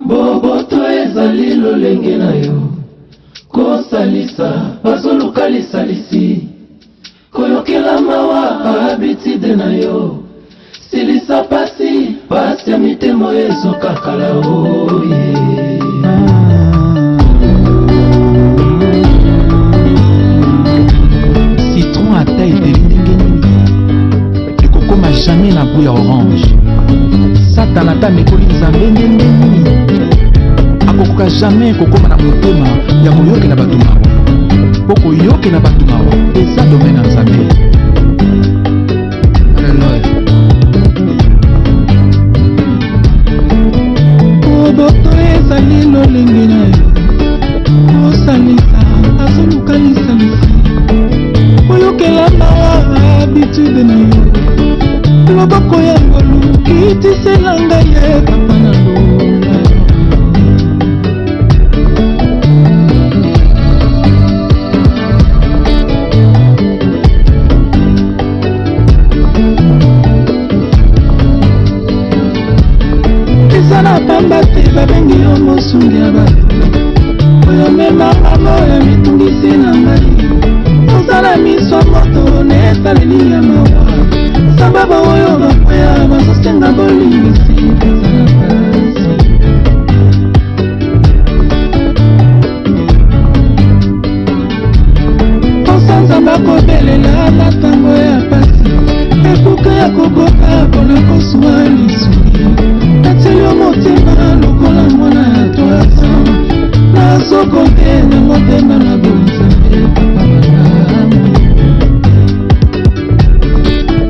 Boboto ezali lolenge na yo kosalisa bazoluka lisalisi koyokela mawa habitude na yo silisa pasi ya mitemo ezokakala oye. Citron à taille de l'indengeni ekokoma jamais na goût ya orange. Satana ta mekoli nzambe ndendeni akokoka jamais kokoma na motema ya koyokela bato mawa po koyokela bato mawa eza domaine ya nzambe. Boboto ezali lolenge na yo kosalisa azoluka lisalisi koyokela mawa habitude na yo loboko ya ngolu kitisela ngai ye papa na lola eza na pamba te babengi yo mosungi ya bato oyo memaka moyo mitungisi na ngai ozala miso moto neetaleli ya mawa sababa oyo bakwea bazosenga bolingisi ezala pasi kosanza bakobelela na ntango ya pasi ekuke ya kokoka mpona kosuwa lisuni natieli yo motema lokola mwana ya toasa nazokoke na motema na bonzambe papa malamu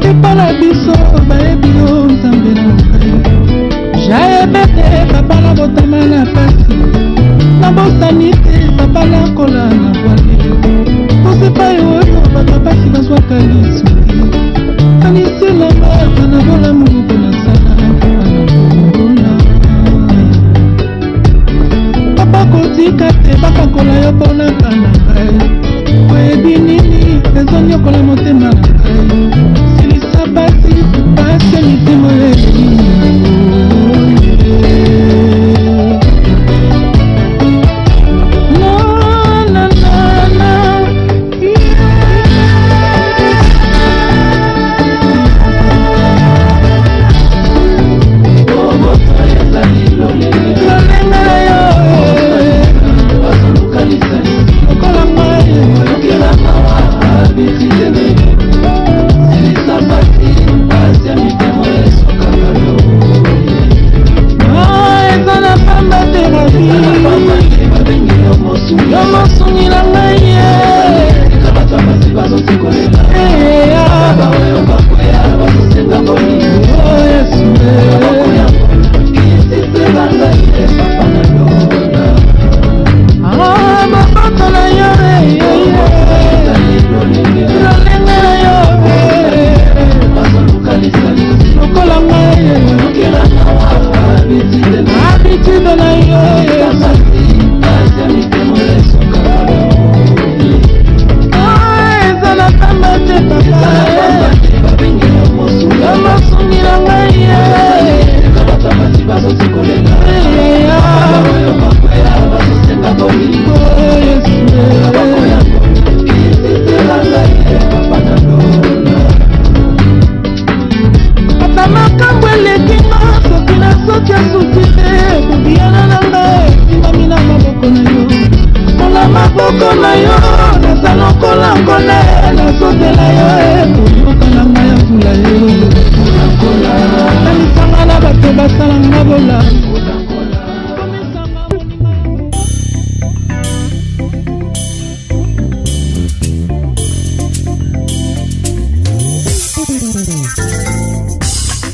epala biso bayebi yo nzambe na ngai jayebete papa na botama na pasi nabosani te papa nakola na bwale kosepai oyo bato pasi bazwaka lisuki aniselanga na bolamu mpona sala papa na bona papa kotika te bakakola yo mponaka na ngai oyebi nini ezonyokola motema na ngai silisa pasi ya mitemo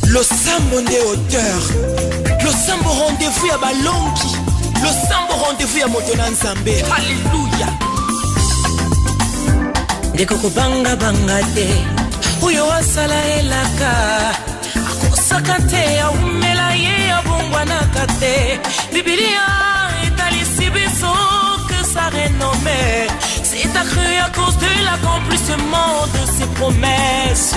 Le sambo nde auteur, le sambo rendez-vous ya balongi, le sambo rendez-vous ya moto na nzambe. Alléluia. Ndeko kubanga banga te, uyo wasala elaka, akosaka te ya umela ye ya bongwa na kate. Biblia etalisi biso que sa renommée, c'est accru à cause de l'accomplissement de ses promesses.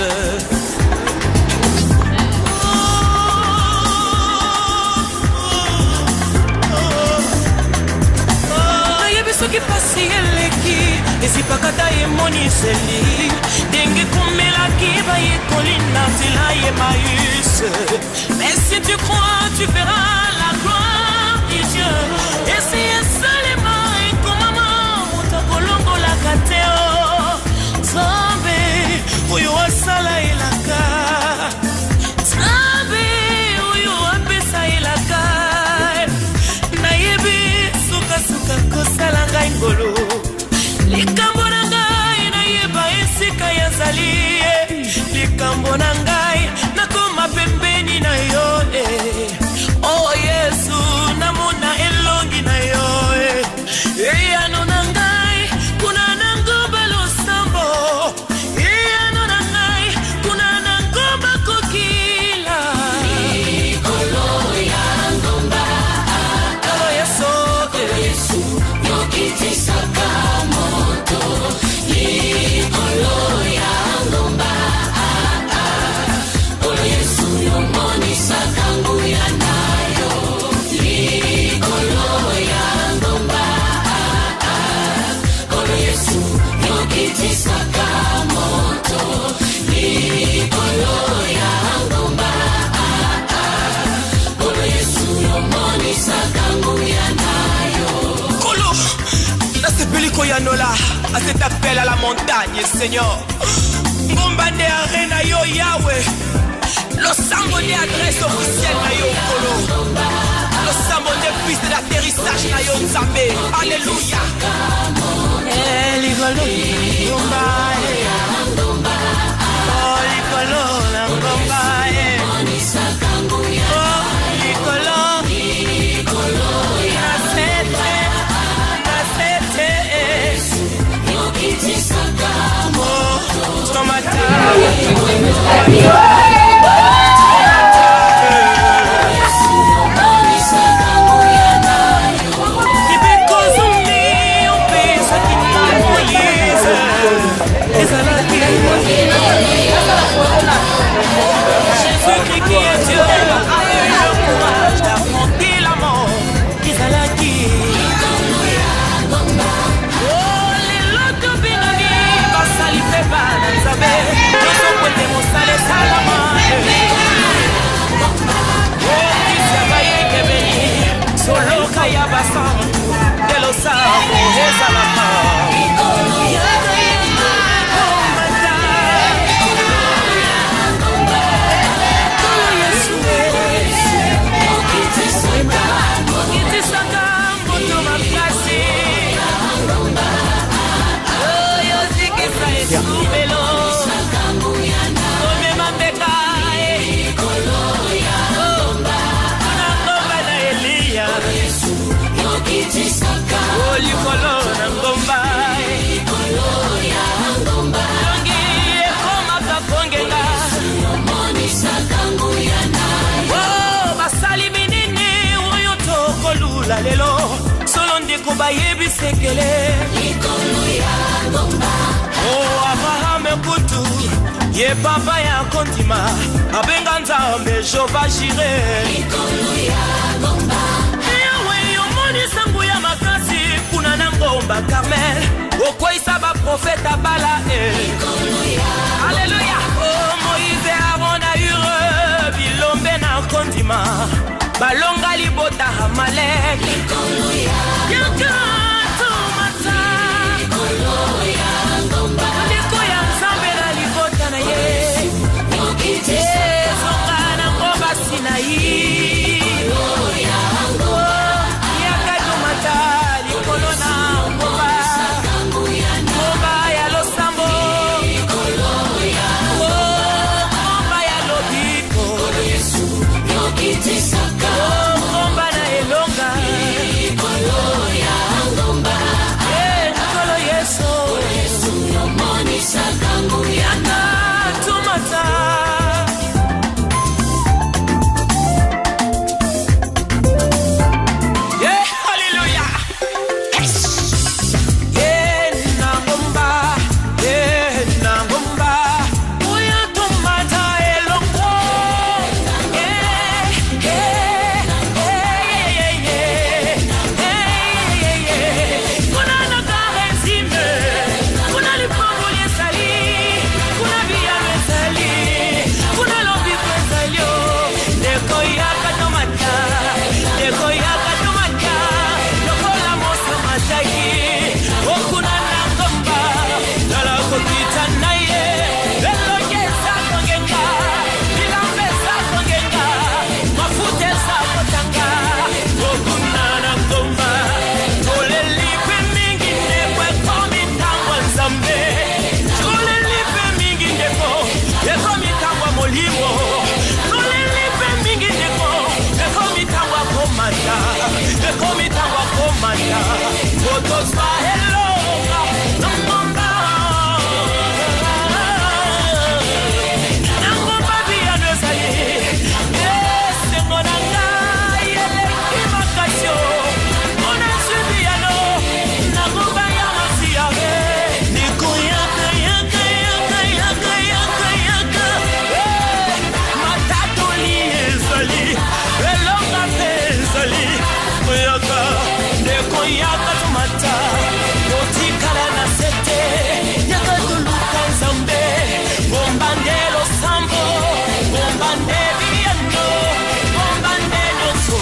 pasi eleki esipakata emoniseli ndenge komelaki bayekoli na nzela ye Maïs. Mais si tu crois tu verras la gloire de Dieu. Esi esalema ekomama moto akolongolaka te o Nzambe oyo asala elaka Nzambe oyo apesa elaka nayebi sukasuka kosala ngai ngolo likambo na ngai nayeba esika yazali likambo na ngai nakoma pembeni na yo oh Yesu namona elongi na yo eyano na ngai kuna na ngomba losambo eyano na ngai kuna na ngomba kokila likolo ya ngomba oh Yesu yokitisaka moto likolo ya ngomba oh Yesu yomonisaka nguya nayo likolo ya ngomba oh Yesu yokitisaka moto likolo ya ngomba oh Yesu yomonisaka nguya nayo Kolo nasepeli koyanola à cet appel à la montagne Seigneur ngomba nde arena yo Yahweh losambo nde adresse officielle na yo Kolo losambo nde piste d'atterrissage na yo Nzambe alléluia likolo ngomba oh likolo na ngomba oh likolo Jésus-Christ qui est Dieu a eu le courage d'affronter la mort. Izalaki oh les loto binoni basali pe bana Nzambe nyonso kwete mosala esalama oh kisia bayekebeli soloka ya basantu delosambo ezalaka lelo solo ndeko bayebisekele likolo ya ngomba oh Abraham kutu ye papa ya kontima abenga Nzambe Jehova Jireh likolo ya ngomba Yahweh yomoni sangu ya makasi kuna na ngomba Carmel okoisa ba profeta bala likolo ya alléluia oh Moïse Aaron Ure bilombe na kontima balonga libota Amalek likolo ya mata likolo ya ngomba ndeko ya Nzambe na libota na ye zonga na ngomba Sinai likolo ya ngomba yakatomata likolo na ngomba ya losambo likolo ya ngomba ya lobiko Yesu yokitisaka ngomba na elonga komanda ekomitangwa komanda otoswa elonga nongomba nangomba biyano ezali esengo na ngai eleki makasio mona zwi biyano nangomba ya masiare nikoyaka yaka yaka yaka yaka yaka matatoli ezali elonga mpe ezali koyaka ndekoyaka tomata otikala na sete yaka toluka nzambe bombande losambo bombande biyano bombande nyonso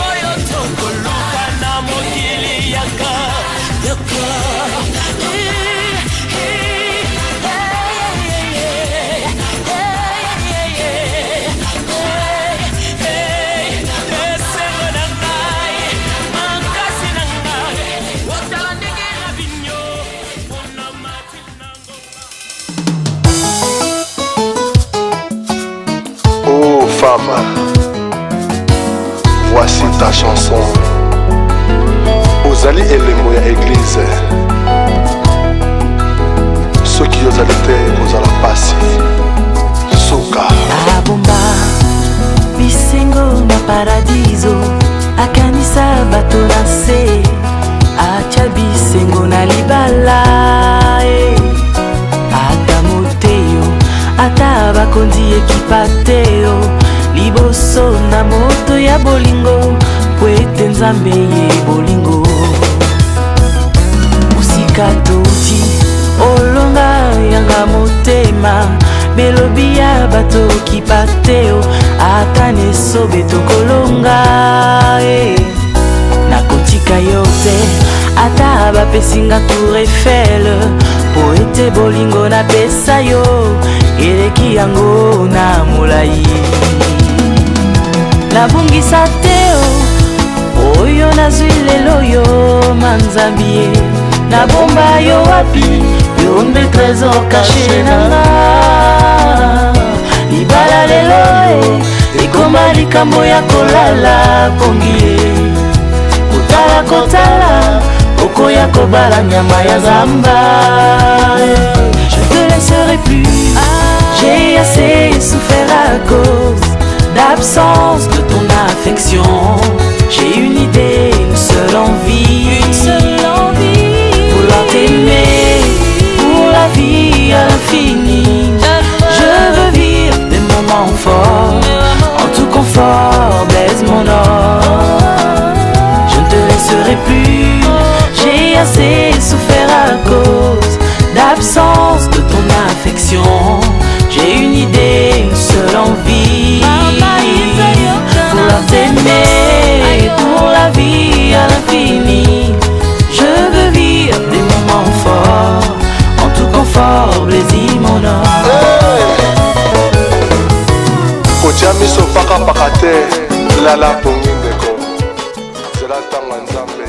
oyo tokoluka na mokili yaka yaka Oh femme, voici ta chanson. Ozali elemo ya église. Soki ozali te kozala pasi. Soka. Abomba bisengo na paradiso akanisa bato na se acha bisengo na libala ata moteyo ata bakonzi ekipa teo liboso na moto ya bolingo po ete nzambe ye bolingo musika touti olonga yanga motema belobi ya bato kipa teo ata nesobe tokolonga nakotika yo te ata bapesinga tour Eiffel po ete bolingo napesa yo eleki yango na molai nabungisa teo oyo nazwi lelo yo manzambi nabomba yo wapi yo nde trésor caché nanga libala lelo ekoma likambo ya kolala pongi kotala kotala okoya kobala nyama ya zamba je te laisserai plus j'ai assez souffert à cause d'absence de ton affection j'ai une idée, une seule envie vouloir t'aimer pour la vie à l'infini je veux vivre des moments forts en tout confort baise mon or je ne te laisserai plus j'ai assez souffert à cause d'absence de ton affection j'ai une idée, une seule envie vouloir t'aimer pour la vie à l'infini je veux vivre des moments forts en tout confort plaisir mon or Kotia miso paka paka te lala pongi ndeko zela tanga nzambe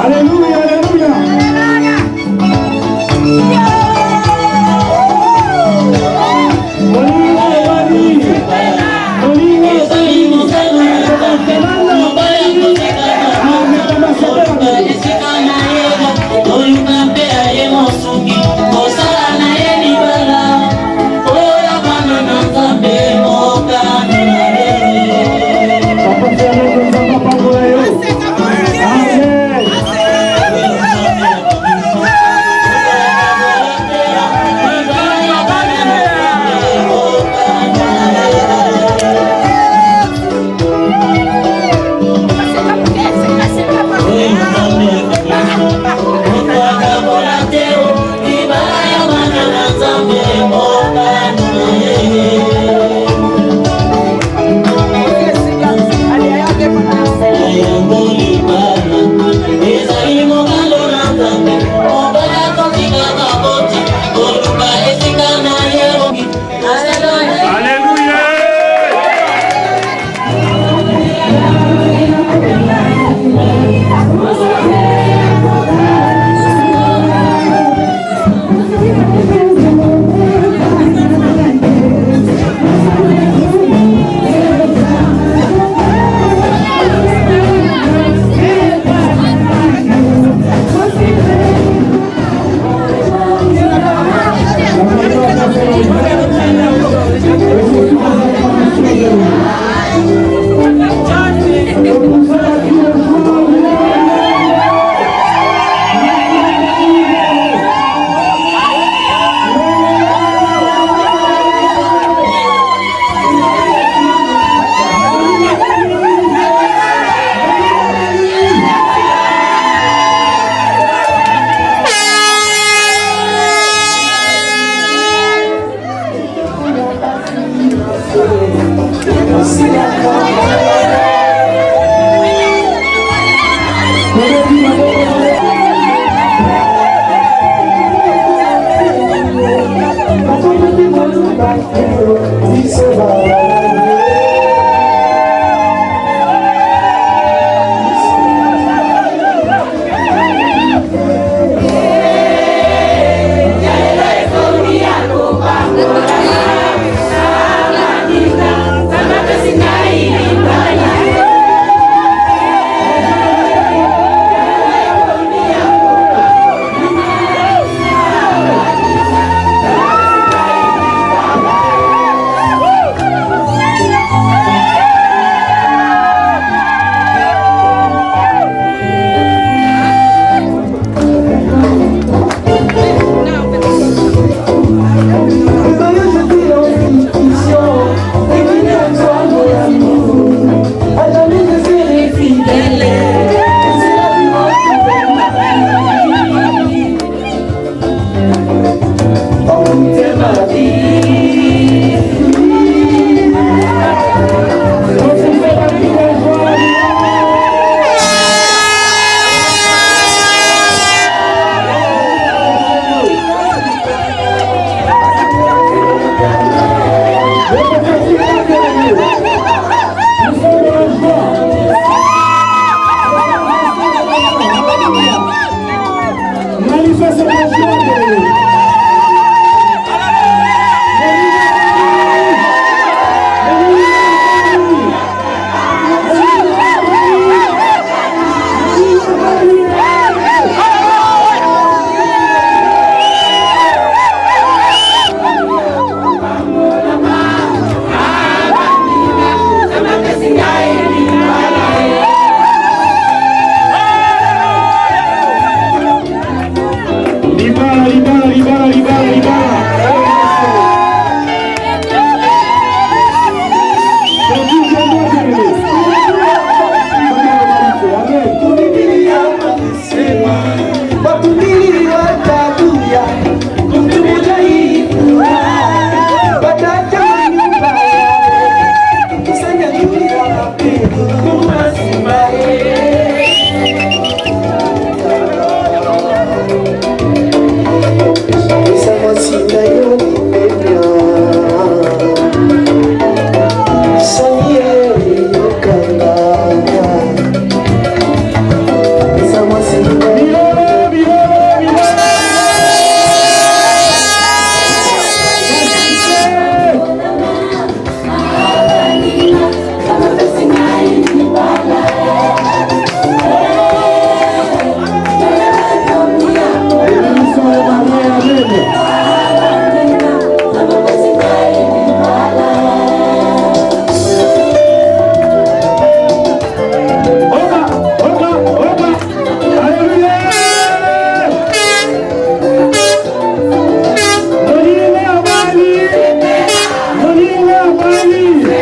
Alléluia, alléluia.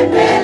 Bye.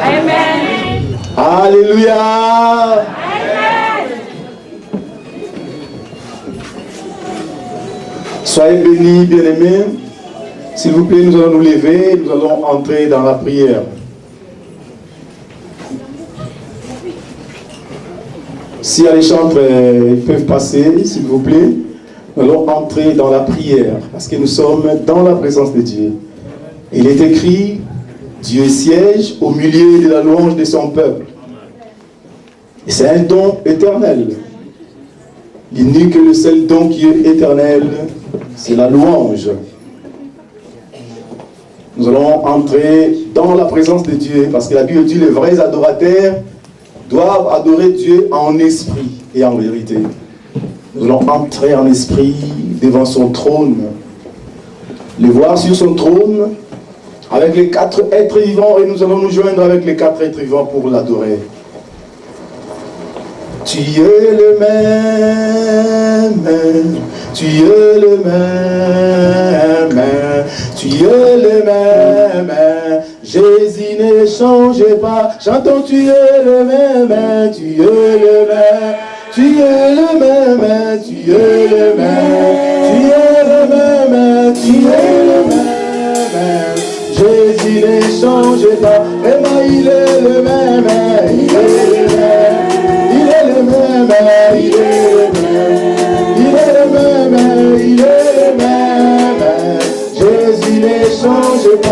Amen. Alléluia. Amen. Soyez bénis, bien-aimés. S'il vous plaît, nous allons nous lever, nous allons entrer dans la prière. Si les chantres peuvent passer, s'il vous plaît, nous allons entrer dans la prière, parce que nous sommes dans la présence de Dieu. Il est écrit, Dieu siège au milieu de la louange de son peuple. Et c'est un don éternel. L'unique et le seul don qui est éternel, c'est la louange. Nous allons entrer dans la présence de Dieu, parce que la Bible dit, les vrais adorateurs doivent adorer Dieu en esprit et en vérité. Nous allons entrer en esprit devant son trône, le voir sur son trône, avec les 4 êtres vivants, et nous allons nous joindre avec les 4 êtres vivants pour l'adorer. Tu es le même, tu es le même, tu es le même. Jésus ne change pas, chantons tu es le même, tu es le même, tu es le même, tu es le même, tu es le même, tu es le même. Jésus ne change pas, vraiment il est le même, il est le même. Il est le même, il est le même, il est le même. Jésus ne change pas.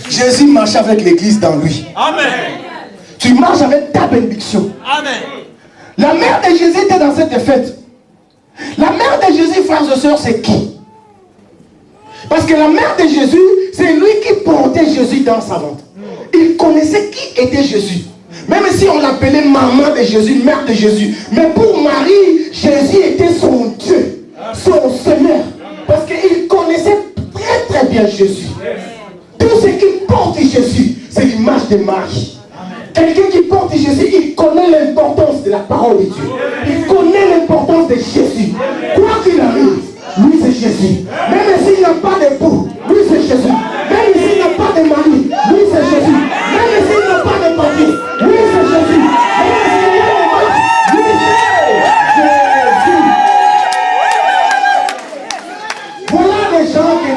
Jésus marche avec l'église dans lui. Amen. Tu marches avec ta bénédiction. Amen. La mère de Jésus était dans cette fête. La mère de Jésus, frères et sœurs, c'est qui? Parce que la mère de Jésus, c'est lui qui portait Jésus dans sa ventre. Il connaissait qui était Jésus. Même si on l'appelait maman de Jésus, mère de Jésus. Mais pour Marie, Jésus était son Dieu, son Seigneur. Parce qu'il connaissait très très bien Jésus. Tout ce qui porte Jésus, c'est l'image de Marie. Quelqu'un qui porte Jésus, il connaît l'importance de la parole de Dieu. Il connaît l'importance de Jésus. Quoi qu'il arrive, lui c'est Jésus. Même s'il n'a pas d'époux, lui c'est Jésus. Même s'il n'a pas de mari, lui c'est Jésus. Même s'il n'a pas de papier, lui c'est Jésus. Même s'il n'a pas de match, lui c'est Jésus. Voilà des gens que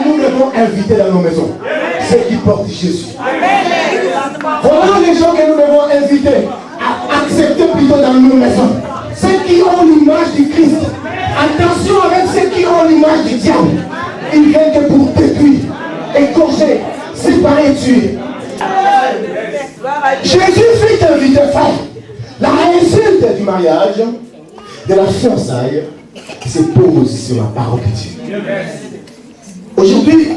inviter dans nos maisons. Ceux qui portent Jésus. Voilà les gens que nous devons inviter à accepter plutôt dans nos maisons. Ceux qui ont l'image du Christ. Attention avec ceux qui ont l'image du diable. Ils viennent que pour détruire, écorcher, séparer, tuer. Jésus fut invité, frère. La réussite du mariage, de la fiançailles, se pose sur la parole de Dieu. Aujourd'hui,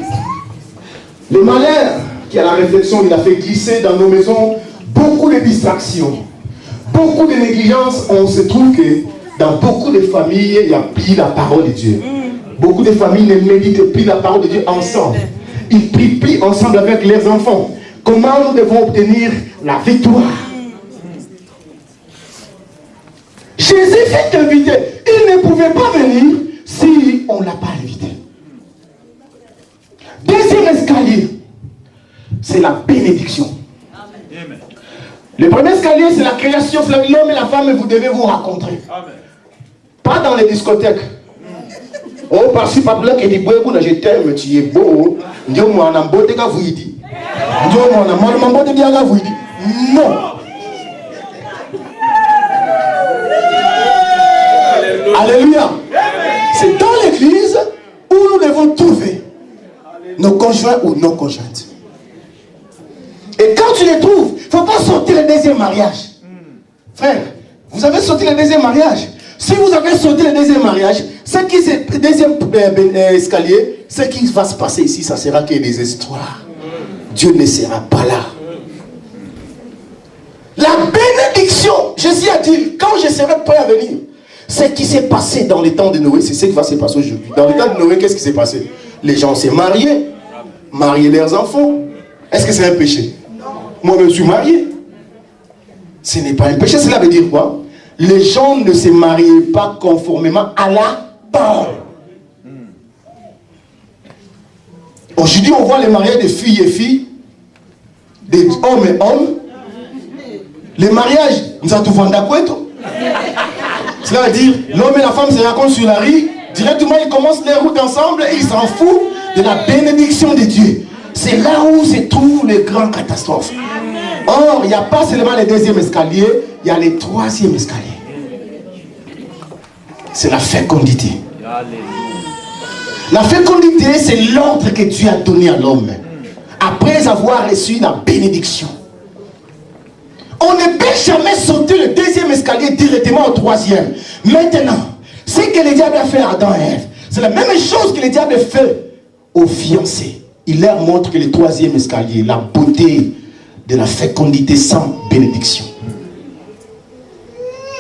le malheur qui a la réflexion, il a fait glisser dans nos maisons beaucoup de distractions, beaucoup de négligence. On se trouve que dans beaucoup de familles, il n'y a plus la parole de Dieu. Beaucoup de familles ne méditent plus la parole de Dieu ensemble. Ils prient plus ensemble avec leurs enfants. Comment nous devons obtenir la victoire? Jésus fut invité. Il ne pouvait pas venir si on ne l'a pas invité. Deuxième escalier, c'est la bénédiction. Amen. Le premier escalier, c'est la création. L'homme et la femme, vous devez vous rencontrer. Amen. Pas dans les discothèques. Oh, par-ci, par-là, qui dit, je t'aime, tu es beau. Dieu m'a en beauté qu'à vous dit. Dieu m'a en beauté bien qu'à vous dit. Non. Alléluia. C'est dans l'église où nous devons trouver nos conjoints ou nos conjointes. Et quand tu les trouves, il ne faut pas sortir le deuxième mariage. Frère, vous avez sorti le deuxième mariage. Si vous avez sorti le deuxième mariage, le deuxième escalier, ce qui va se passer ici, ça sera que des histoires. Dieu ne sera pas là. La bénédiction, Jésus a dit, quand je serai prêt à venir, ce qui s'est passé dans les temps de Noé, c'est ce qui va se passer aujourd'hui. Dans les temps de Noé, qu'est-ce qui s'est passé? Les gens s'est mariés leurs enfants. Est-ce que c'est un péché? Moi, je me suis marié. Ce n'est pas un péché. Cela veut dire quoi? Les gens ne se mariaient pas conformément à la parole. Aujourd'hui, on voit les mariages de filles et filles, des hommes et hommes. Les mariages, nous avons tout vendu à quoi? Cela veut dire, l'homme et la femme se rencontrent sur la rue, directement ils commencent les routes ensemble et ils s'en foutent de la bénédiction de Dieu. C'est là où se trouvent les grandes catastrophes. Or, il n'y a pas seulement le deuxième escalier, il y a le troisième escalier. C'est la fécondité. La fécondité, c'est l'ordre que Dieu a donné à l'homme après avoir reçu la bénédiction. On ne peut jamais sauter le deuxième escalier directement au troisième. Maintenant, ce que le diable a fait à Adam et Ève, c'est la même chose que le diable fait aux fiancés. Il leur montre que le troisième escalier, la beauté de la fécondité sans bénédiction.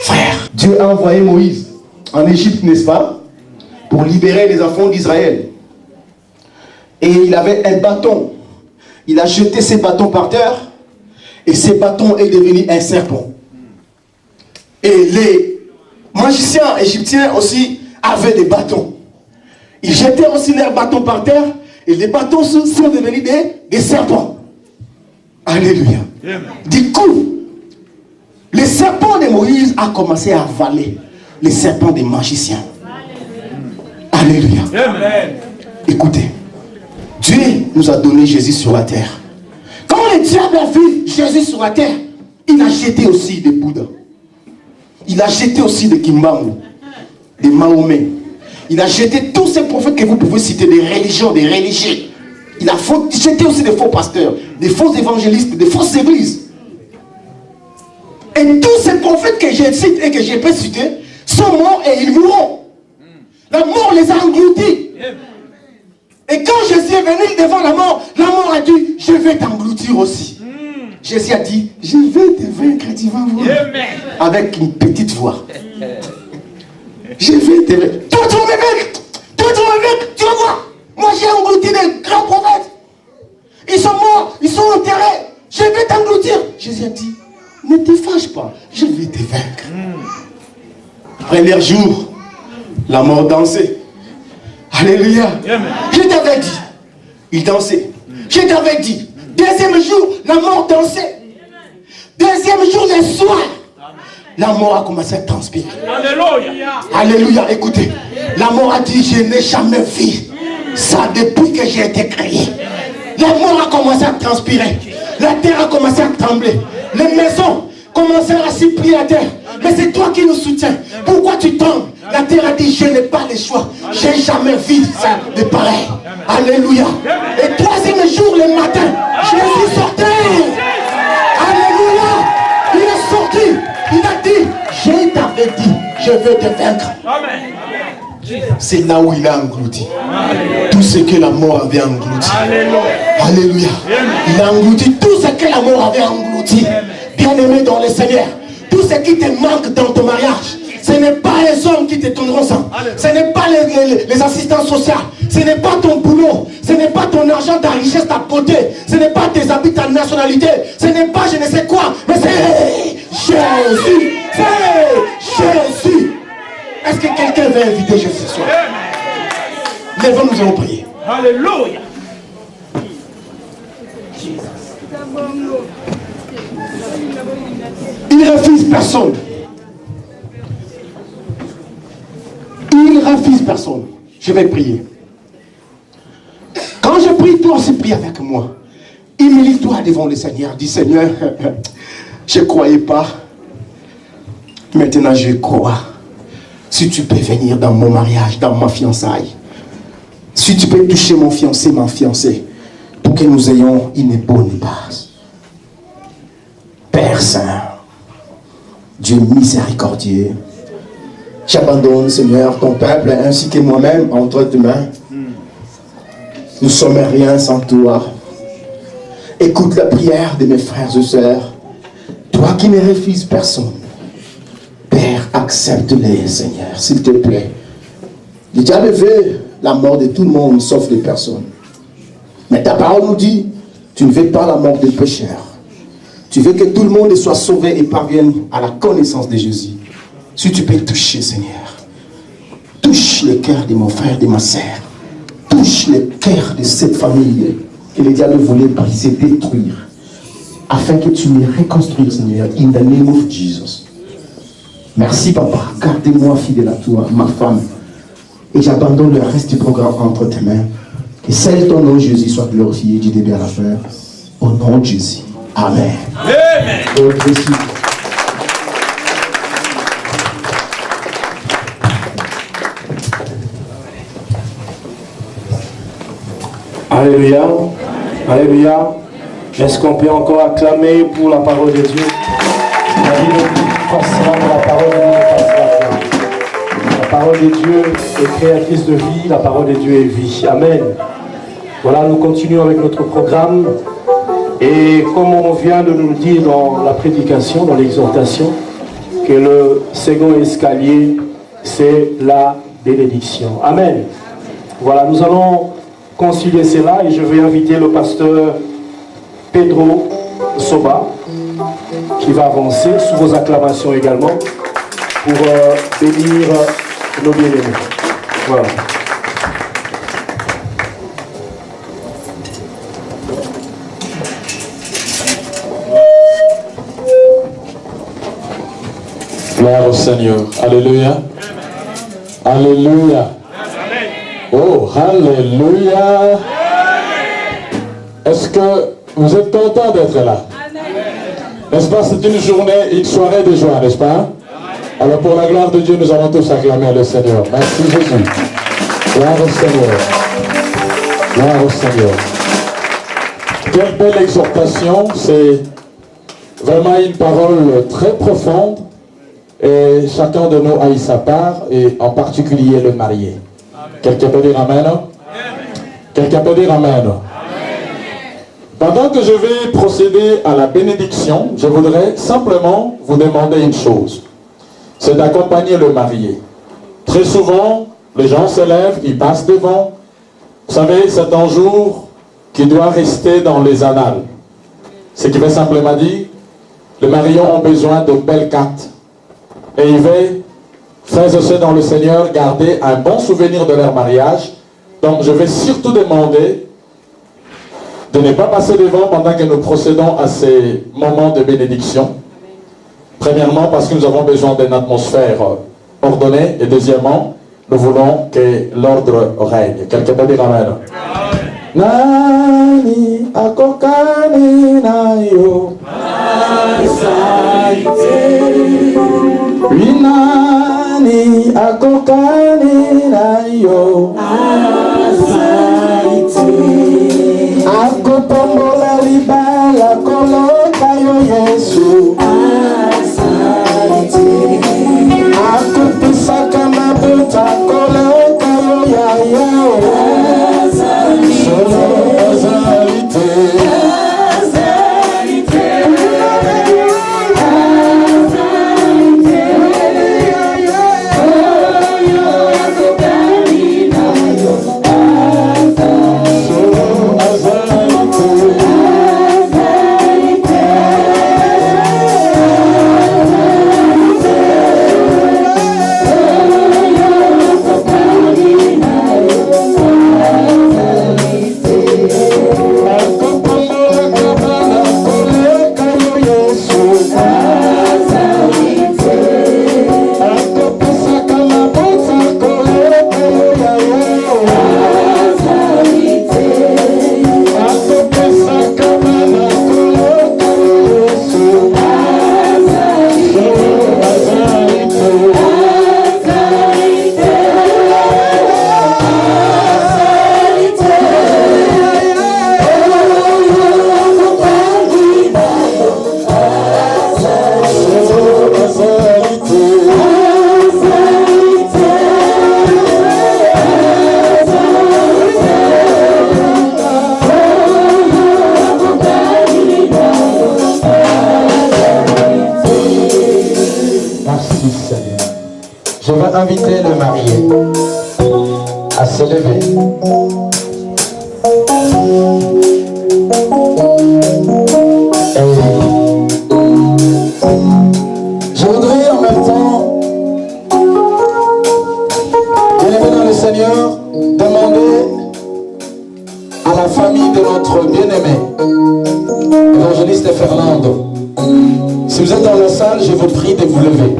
Frère, Dieu a envoyé Moïse en Égypte, n'est-ce pas, pour libérer les enfants d'Israël. Et il avait un bâton. Il a jeté ses bâtons par terre. Et ce bâton est devenu un serpent. Et les magiciens égyptiens aussi avaient des bâtons. Ils jetaient aussi leurs bâtons par terre. Et les bâtons sont devenus des serpents. Alléluia. Amen. Du coup, le serpent de Moïse a commencé à avaler les serpents des magiciens. Alléluia. Amen. Écoutez, Dieu nous a donné Jésus sur la terre. Quand le diable a vu Jésus sur la terre, il a jeté aussi des Bouddhas. Il a jeté aussi des Kimbangu, des Mahomet. Il a jeté tous ces prophètes que vous pouvez citer, des religions, des religieux. Il a jeté aussi des faux pasteurs, des faux évangélistes, des fausses églises. Et tous ces prophètes que je cite et que je peux citer sont morts et ils mourront. La mort les a engloutis. Et quand Jésus est venu devant la mort a dit, je vais t'engloutir aussi. Jésus a dit, je vais te vaincre, tu vas voir. Avec une petite voix. Je vais te vaincre. Toi, tu vas me vaincre. Toi, tu vas me vaincre. Tu vas voir. Moi, j'ai englouti des grands prophètes. Ils sont morts, ils sont enterrés. Je vais t'engloutir. Jésus a dit, ne te fâche pas, je vais te vaincre. Premier jour, la mort dansait. Alléluia. Je t'avais dit. Il dansait. Je t'avais dit. Deuxième jour, la mort dansait. Deuxième jour, le soir, la mort a commencé à transpirer. Alléluia. Alléluia. Écoutez, la mort a dit, je n'ai jamais vu Ça, depuis que j'ai été créé. L'amour a commencé à transpirer. La terre a commencé à trembler. Les maisons commencèrent à s'y plier à terre. Mais c'est toi qui nous soutiens. Pourquoi tu tombes? La terre a dit, je n'ai pas le choix. J'ai jamais vu ça de pareil. Alléluia. Et troisième jour, le matin, Jésus sortait. Alléluia. Il est sorti. Il a dit, je t'avais dit, je veux te vaincre. C'est là où il a englouti tout ce que la mort avait englouti. Alléluia. Il a englouti tout ce que la mort avait englouti. Bien-aimé dans le Seigneur, tout ce qui te manque dans ton mariage, ce n'est pas les hommes qui te donneront ça. Ce n'est pas les assistants sociaux. Ce n'est pas ton boulot. Ce n'est pas ton argent, ta richesse, ta beauté. Ce n'est pas tes habits, ta nationalité. Ce n'est pas je ne sais quoi. Mais c'est Jésus. C'est Jésus. Est-ce que quelqu'un veut inviter Jésus ce soir? Lèvons, nous allons prier. Alléluia. Il refuse personne. Il refuse personne. Je vais prier. Quand je prie, toi aussi prie avec moi. Humilie-toi devant le Seigneur. Dis Seigneur, je ne croyais pas. Maintenant je crois. Si tu peux venir dans mon mariage, dans ma fiançaille. Si tu peux toucher mon fiancé, ma fiancée. Pour que nous ayons une bonne base. Père Saint, Dieu miséricordieux, j'abandonne, Seigneur, ton peuple ainsi que moi-même entre tes mains. Nous ne sommes rien sans toi. Écoute la prière de mes frères et sœurs. Toi qui ne refuses personne. Père, accepte-les, Seigneur, s'il te plaît. Le diable veut la mort de tout le monde, sauf des personnes. Mais ta parole nous dit, tu ne veux pas la mort des pécheurs. Tu veux que tout le monde soit sauvé et parvienne à la connaissance de Jésus. Si tu peux toucher, Seigneur, touche le cœur de mon frère, de ma sœur. Touche le cœur de cette famille que le diable voulait briser, détruire. Afin que tu me reconstruises, Seigneur, in the name of Jesus. Merci, Papa. Garde-moi fidèle à toi, ma femme. Et j'abandonne le reste du programme entre tes mains. Que seul ton nom, Jésus, soit glorifié du début à la fin. Au nom de Jésus. Amen. Amen. Oh, Jésus. Alléluia. Alléluia. Est-ce qu'on peut encore acclamer pour la parole de Dieu? La Bible dit, forcément, la parole de Dieu passe la foi. La parole de Dieu est créatrice de vie, la parole de Dieu est vie. Amen. Voilà, nous continuons avec notre programme. Et comme on vient de nous le dire dans la prédication, dans l'exhortation, que le second escalier, c'est la bénédiction. Amen. Voilà, nous allons concilier cela et je vais inviter le pasteur Pedro Soba qui va avancer sous vos acclamations également pour bénir nos bien-aimés. Voilà. Gloire au Seigneur. Alléluia. Alléluia. Oh, alléluia. Est-ce que vous êtes content d'être là? N'est-ce pas? C'est une journée, une soirée de joie, n'est-ce pas? Alors pour la gloire de Dieu, nous allons tous acclamer le Seigneur. Merci Jésus. Gloire au Seigneur. Gloire au Seigneur. Quelle belle exhortation. C'est vraiment une parole très profonde. Et chacun de nous a eu sa part, et en particulier le marié. Quelqu'un peut dire Amen? Quelqu'un peut dire Amen? Pendant que je vais procéder à la bénédiction, je voudrais simplement vous demander une chose. C'est d'accompagner le marié. Très souvent, les gens se lèvent, ils passent devant. Vous savez, c'est un jour qui doit rester dans les annales. Ce qui veut simplement dire, les mariés ont besoin de belles cartes. Et ils veulent, frères et sœurs dans le Seigneur, garder un bon souvenir de leur mariage. Donc je vais surtout demander de ne pas passer devant pendant que nous procédons à ces moments de bénédiction. Premièrement, parce que nous avons besoin d'une atmosphère ordonnée. Et deuxièmement, nous voulons que l'ordre règne. Quelqu'un peut dire Amen. Nani akokani na yo Nani akokani na yo akopombola libala koloka yo Yesu akupisaka mabuta koloka yo yaya Je vais inviter le marié à se lever. Je voudrais en même temps, bien-aimé dans le Seigneur, demander à la famille de notre bien-aimé, évangéliste Fernando, si vous êtes dans la salle, je vous prie de vous lever.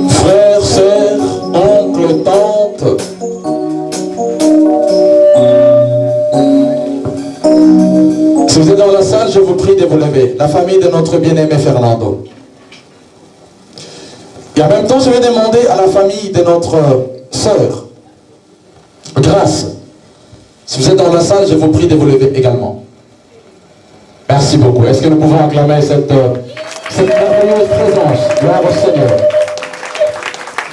Frères, sœurs, oncles, tantes, si vous êtes dans la salle, je vous prie de vous lever. La famille de notre bien-aimé Fernando. Et en même temps, je vais demander à la famille de notre sœur, Grâce. Si vous êtes dans la salle, je vous prie de vous lever également. Merci beaucoup. Est-ce que nous pouvons acclamer cette merveilleuse présence? Gloire au Seigneur.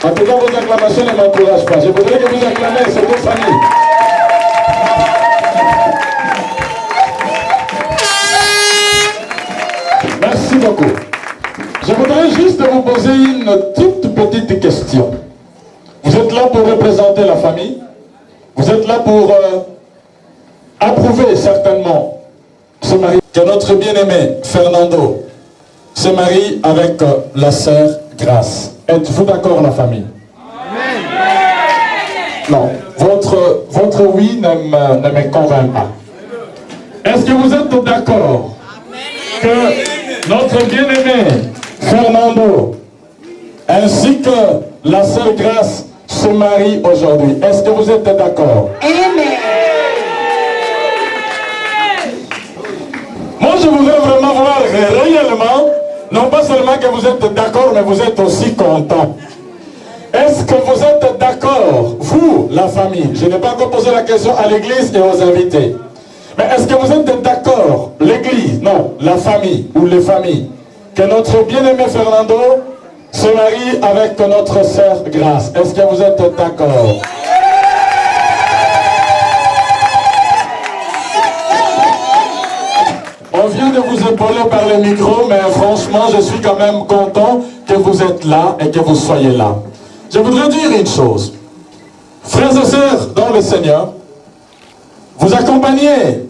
En tout cas, vos acclamations ne m'encouragent pas. Je voudrais que vous acclamez cette autre famille. Merci beaucoup. Je voudrais juste vous poser une toute petite question. Vous êtes là pour représenter la famille. Vous êtes là pour approuver certainement ce mariage. Que notre bien-aimé Fernando se marie avec la sœur Grâce. Êtes-vous d'accord, la famille? Non, votre oui ne me convainc pas. Est-ce que vous êtes d'accord que notre bien-aimé Fernando ainsi que la sœur Grâce se marient aujourd'hui? Est-ce que vous êtes d'accord? Moi, je voudrais vraiment voir réellement, non pas seulement que vous êtes d'accord, mais vous êtes aussi content. Est-ce que vous êtes d'accord, vous, la famille? Je n'ai pas encore posé la question à l'église et aux invités. Mais est-ce que vous êtes d'accord, l'église, non, la famille ou les familles, que notre bien-aimé Fernando se marie avec notre sœur Grâce? Est-ce que vous êtes d'accord? On vient de vous épauler par le micro, mais franchement, je suis quand même content que vous êtes là et que vous soyez là. Je voudrais dire une chose. Frères et sœurs dans le Seigneur, vous accompagnez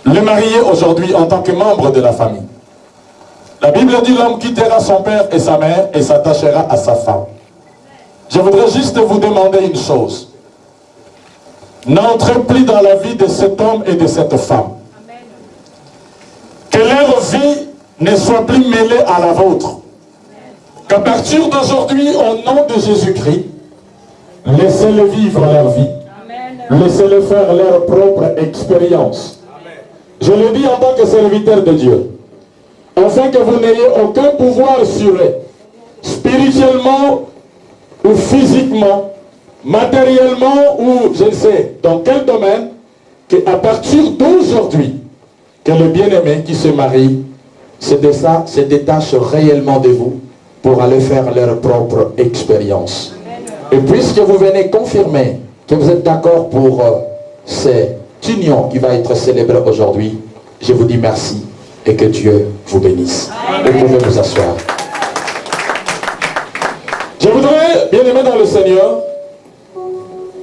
le marié aujourd'hui en tant que membre de la famille. La Bible dit: l'homme quittera son père et sa mère et s'attachera à sa femme. Je voudrais juste vous demander une chose. N'entrez plus dans la vie de cet homme et de cette femme. Que leur vie ne soit plus mêlée à la vôtre. Qu'à partir d'aujourd'hui, au nom de Jésus-Christ, laissez-les vivre leur vie. Laissez-les faire leur propre expérience. Je le dis en tant que serviteur de Dieu, afin que vous n'ayez aucun pouvoir sur eux, spirituellement ou physiquement, matériellement ou je ne sais dans quel domaine, qu'à partir d'aujourd'hui, que le bien-aimé qui se marie se détache réellement de vous pour aller faire leur propre expérience. Et puisque vous venez confirmer que vous êtes d'accord pour cette union qui va être célébrée aujourd'hui, je vous dis merci et que Dieu vous bénisse. Vous pouvez vous asseoir. Je voudrais, bien aimé dans le Seigneur,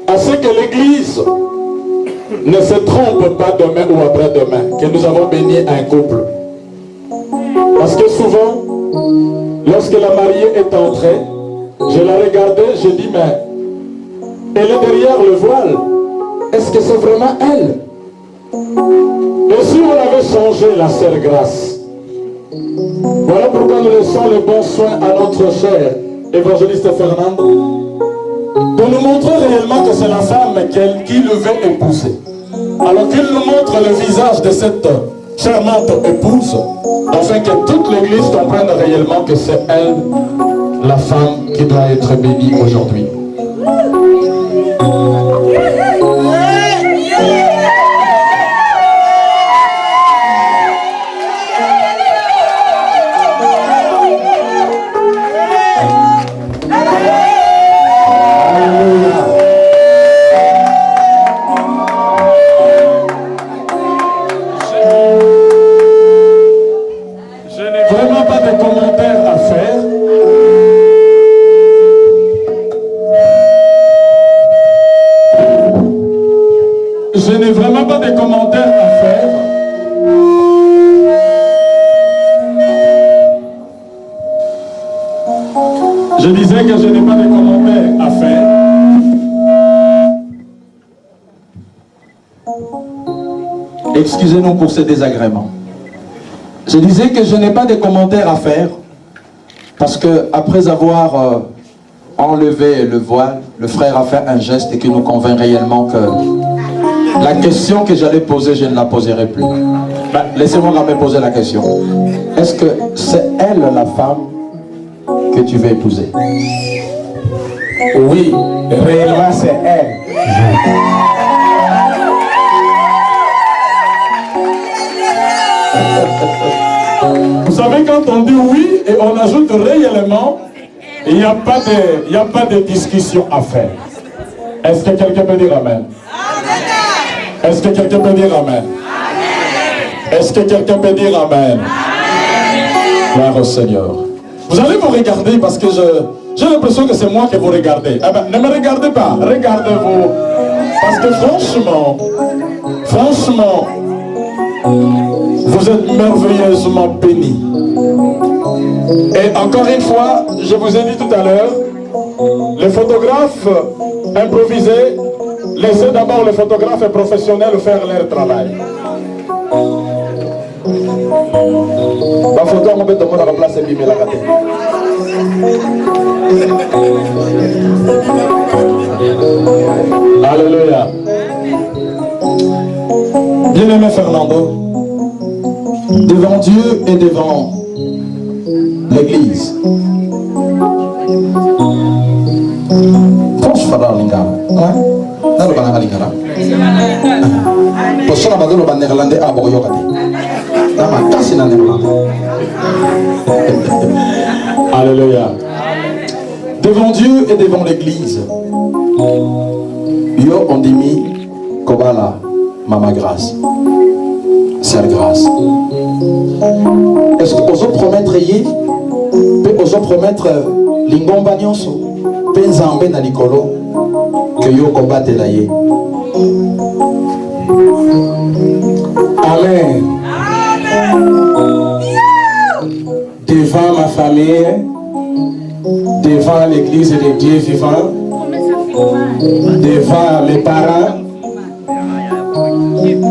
à ce que l'Église ne se trompe pas demain ou après-demain, que nous avons béni un couple. Parce que souvent, lorsque la mariée est entrée, je la regardais, je dis, mais elle est derrière le voile. Est-ce que c'est vraiment elle? Et si on avait changé la sœur Grâce? Voilà pourquoi nous laissons le bon soin à notre cher évangéliste Fernando de nous montrer réellement que c'est la femme qui le veut épouser. Alors qu'il nous montre le visage de cette charmante épouse, afin que toute l'Église comprenne réellement que c'est elle, la femme qui doit être bénie aujourd'hui. Je n'ai vraiment pas de commentaires à faire. Je disais que je n'ai pas de commentaires à faire. Excusez-nous pour ce désagrément. Je disais que je n'ai pas de commentaires à faire parce que après avoir enlevé le voile, le frère a fait un geste qui nous convainc réellement que la question que j'allais poser, je ne la poserai plus. Ben, laissez-moi quand même poser la question. Est-ce que c'est elle la femme que tu veux épouser? Oui, réellement c'est elle. Vous savez, quand on dit oui et on ajoute réellement, il n'y a pas de discussion à faire. Est-ce que quelqu'un peut dire amen? Est-ce que quelqu'un peut dire amen? Est-ce que quelqu'un peut dire amen? Gloire au Seigneur. Vous allez vous regarder parce que j'ai l'impression que c'est moi que vous regardez. Eh ben, ne me regardez pas, regardez-vous. Parce que franchement, vous êtes merveilleusement bénis. Et encore une fois, je vous ai dit tout à l'heure, les photographes improvisés, laissez d'abord les photographes professionnels faire leur travail. La photo, on peut te mettre à la place et bimer la gâte. Alléluia. Bien-aimé Fernando, devant Dieu et devant l'Église, franchement, alléluia. Devant Dieu et devant l'Église, yo on dit Kobala, Mama Grâce, Sœur Grâce. Est-ce que vous promettre yé, vous promettre lingomba nyonso, penzambe na likolo, que yo combatte la yé. Amen. Devant ma famille, devant l'église de Dieu vivant, devant mes parents,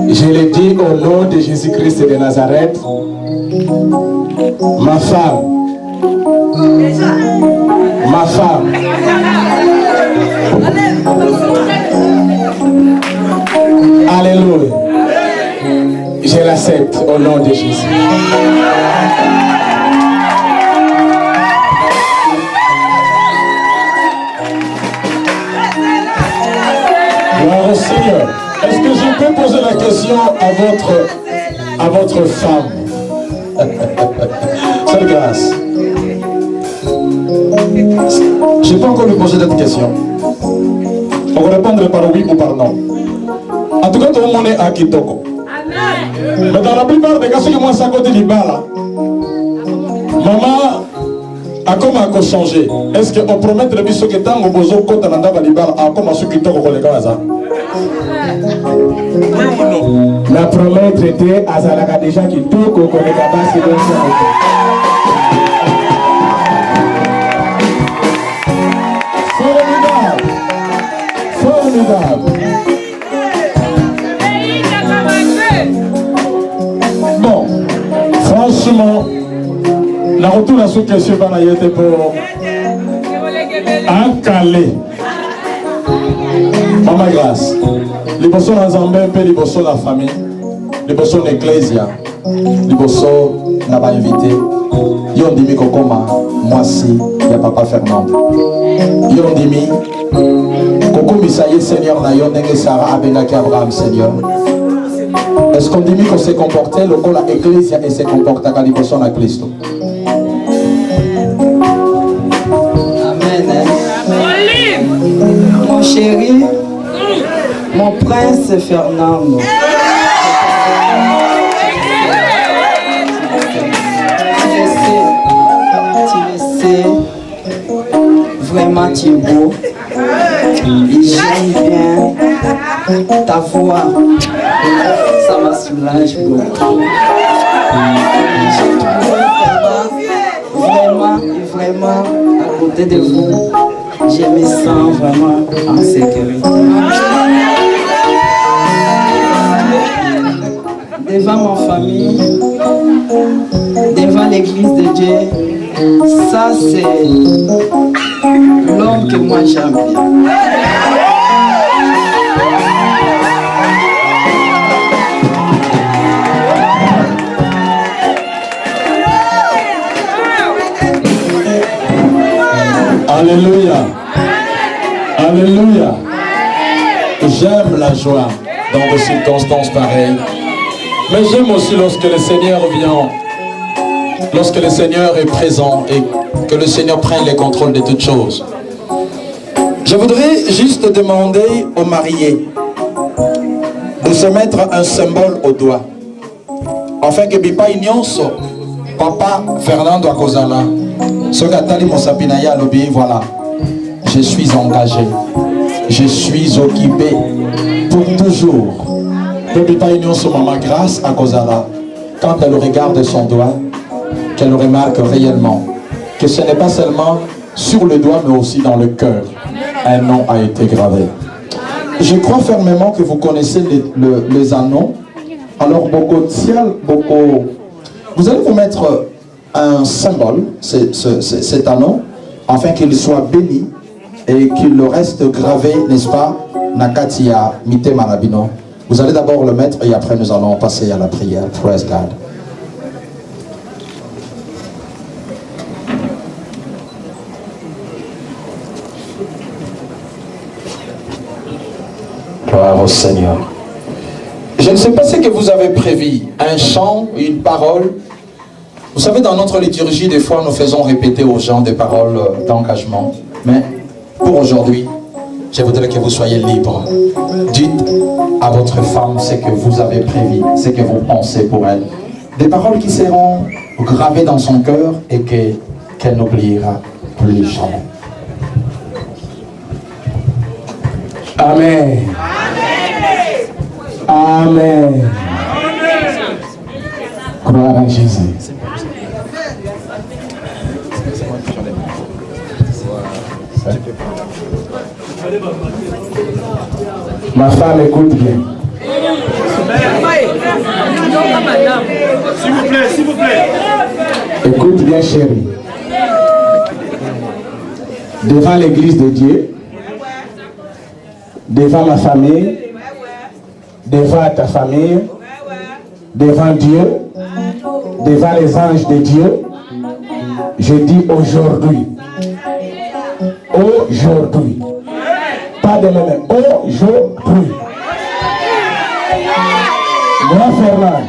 je le dis au nom de Jésus-Christ de Nazareth, Ma femme. Ma femme. Alléluia. Je l'accepte au nom de Jésus. Gloire au Seigneur. Est-ce que je peux poser la question à votre femme? Seule grâce. Je peux encore lui poser cette question. On va répondre par oui ou par non. En tout cas, tout le monde est à Kitoko. Mais dans la plupart des cas, ceux qui m'ont côté du bas là, maman a comment changé. Est-ce qu'on promet de lui ce que tant au besoin quand on a dans bas a comment ce qui toque les gars ça? La promettre était à Zalaka déjà qui toque au collègue à bas c'est comme ça. Formidable. Bon, franchement, la retour à ce que je vais était pour un calé. Maman grâce. Les bossons dans Zambé, les bossons dans la famille, les bossons dans l'Ecclésia, les bossons n'a pas invité. Yon dimi kokoma, moi si, il y a papa Fernand. Yon dimi, kokomi ça y est Seigneur na yon nenge Sarah abenaki Abraham Seigneur. Est-ce qu'on dit qu'on s'est comporté, le col à l'Ecclésia et s'est comporté quand il bossons à Christ? Amen. Mon chéri, mon prince Fernando. Tu le sais, vraiment tu es beau. J'aime bien ta voix. Ça m'a soulagé beaucoup. J'ai trouvé vraiment à côté de vous. Je me sens vraiment en sécurité. Devant ma famille, devant l'église de Dieu, ça c'est l'homme que moi j'aime bien. Alléluia. Alléluia. J'aime la joie dans des circonstances pareilles. Mais j'aime aussi lorsque le Seigneur vient, lorsque le Seigneur est présent et que le Seigneur prenne le contrôle de toutes choses. Je voudrais juste demander aux mariés de se mettre un symbole au doigt. Afin que Bipa Ignonso, Papa Fernando Akozala, ce Gatali Monsapinaya Lobby, voilà, je suis engagé, je suis occupé pour toujours. Bipa Ignonso, Maman, grâce à Kozala, quand elle regarde son doigt, qu'elle remarque réellement que ce n'est pas seulement sur le doigt, mais aussi dans le cœur. Un nom a été gravé. Je crois fermement que vous connaissez les anneaux. Alors, beaucoup, vous allez vous mettre un symbole, cet anneau, afin qu'il soit béni et qu'il reste gravé, n'est-ce pas, Nakatia Mite Marabino. Vous allez d'abord le mettre et après nous allons passer à la prière. Praise God. Gloire au Seigneur. Je ne sais pas ce que vous avez prévu, un chant, une parole. Vous savez, dans notre liturgie, des fois, nous faisons répéter aux gens des paroles d'engagement. Mais pour aujourd'hui, je voudrais que vous soyez libres. Dites à votre femme ce que vous avez prévu, ce que vous pensez pour elle. Des paroles qui seront gravées dans son cœur et qu'elle n'oubliera plus jamais. Amen. Amen. Gloire à Jésus. Ma femme écoute bien. S'il vous plaît, s'il vous plaît. Écoute bien, chérie. Devant l'église de Dieu, devant ma famille, devant ta famille, devant Dieu, devant les anges de Dieu, je dis aujourd'hui. Aujourd'hui. Pas demain, mais aujourd'hui. Moi, Fernand.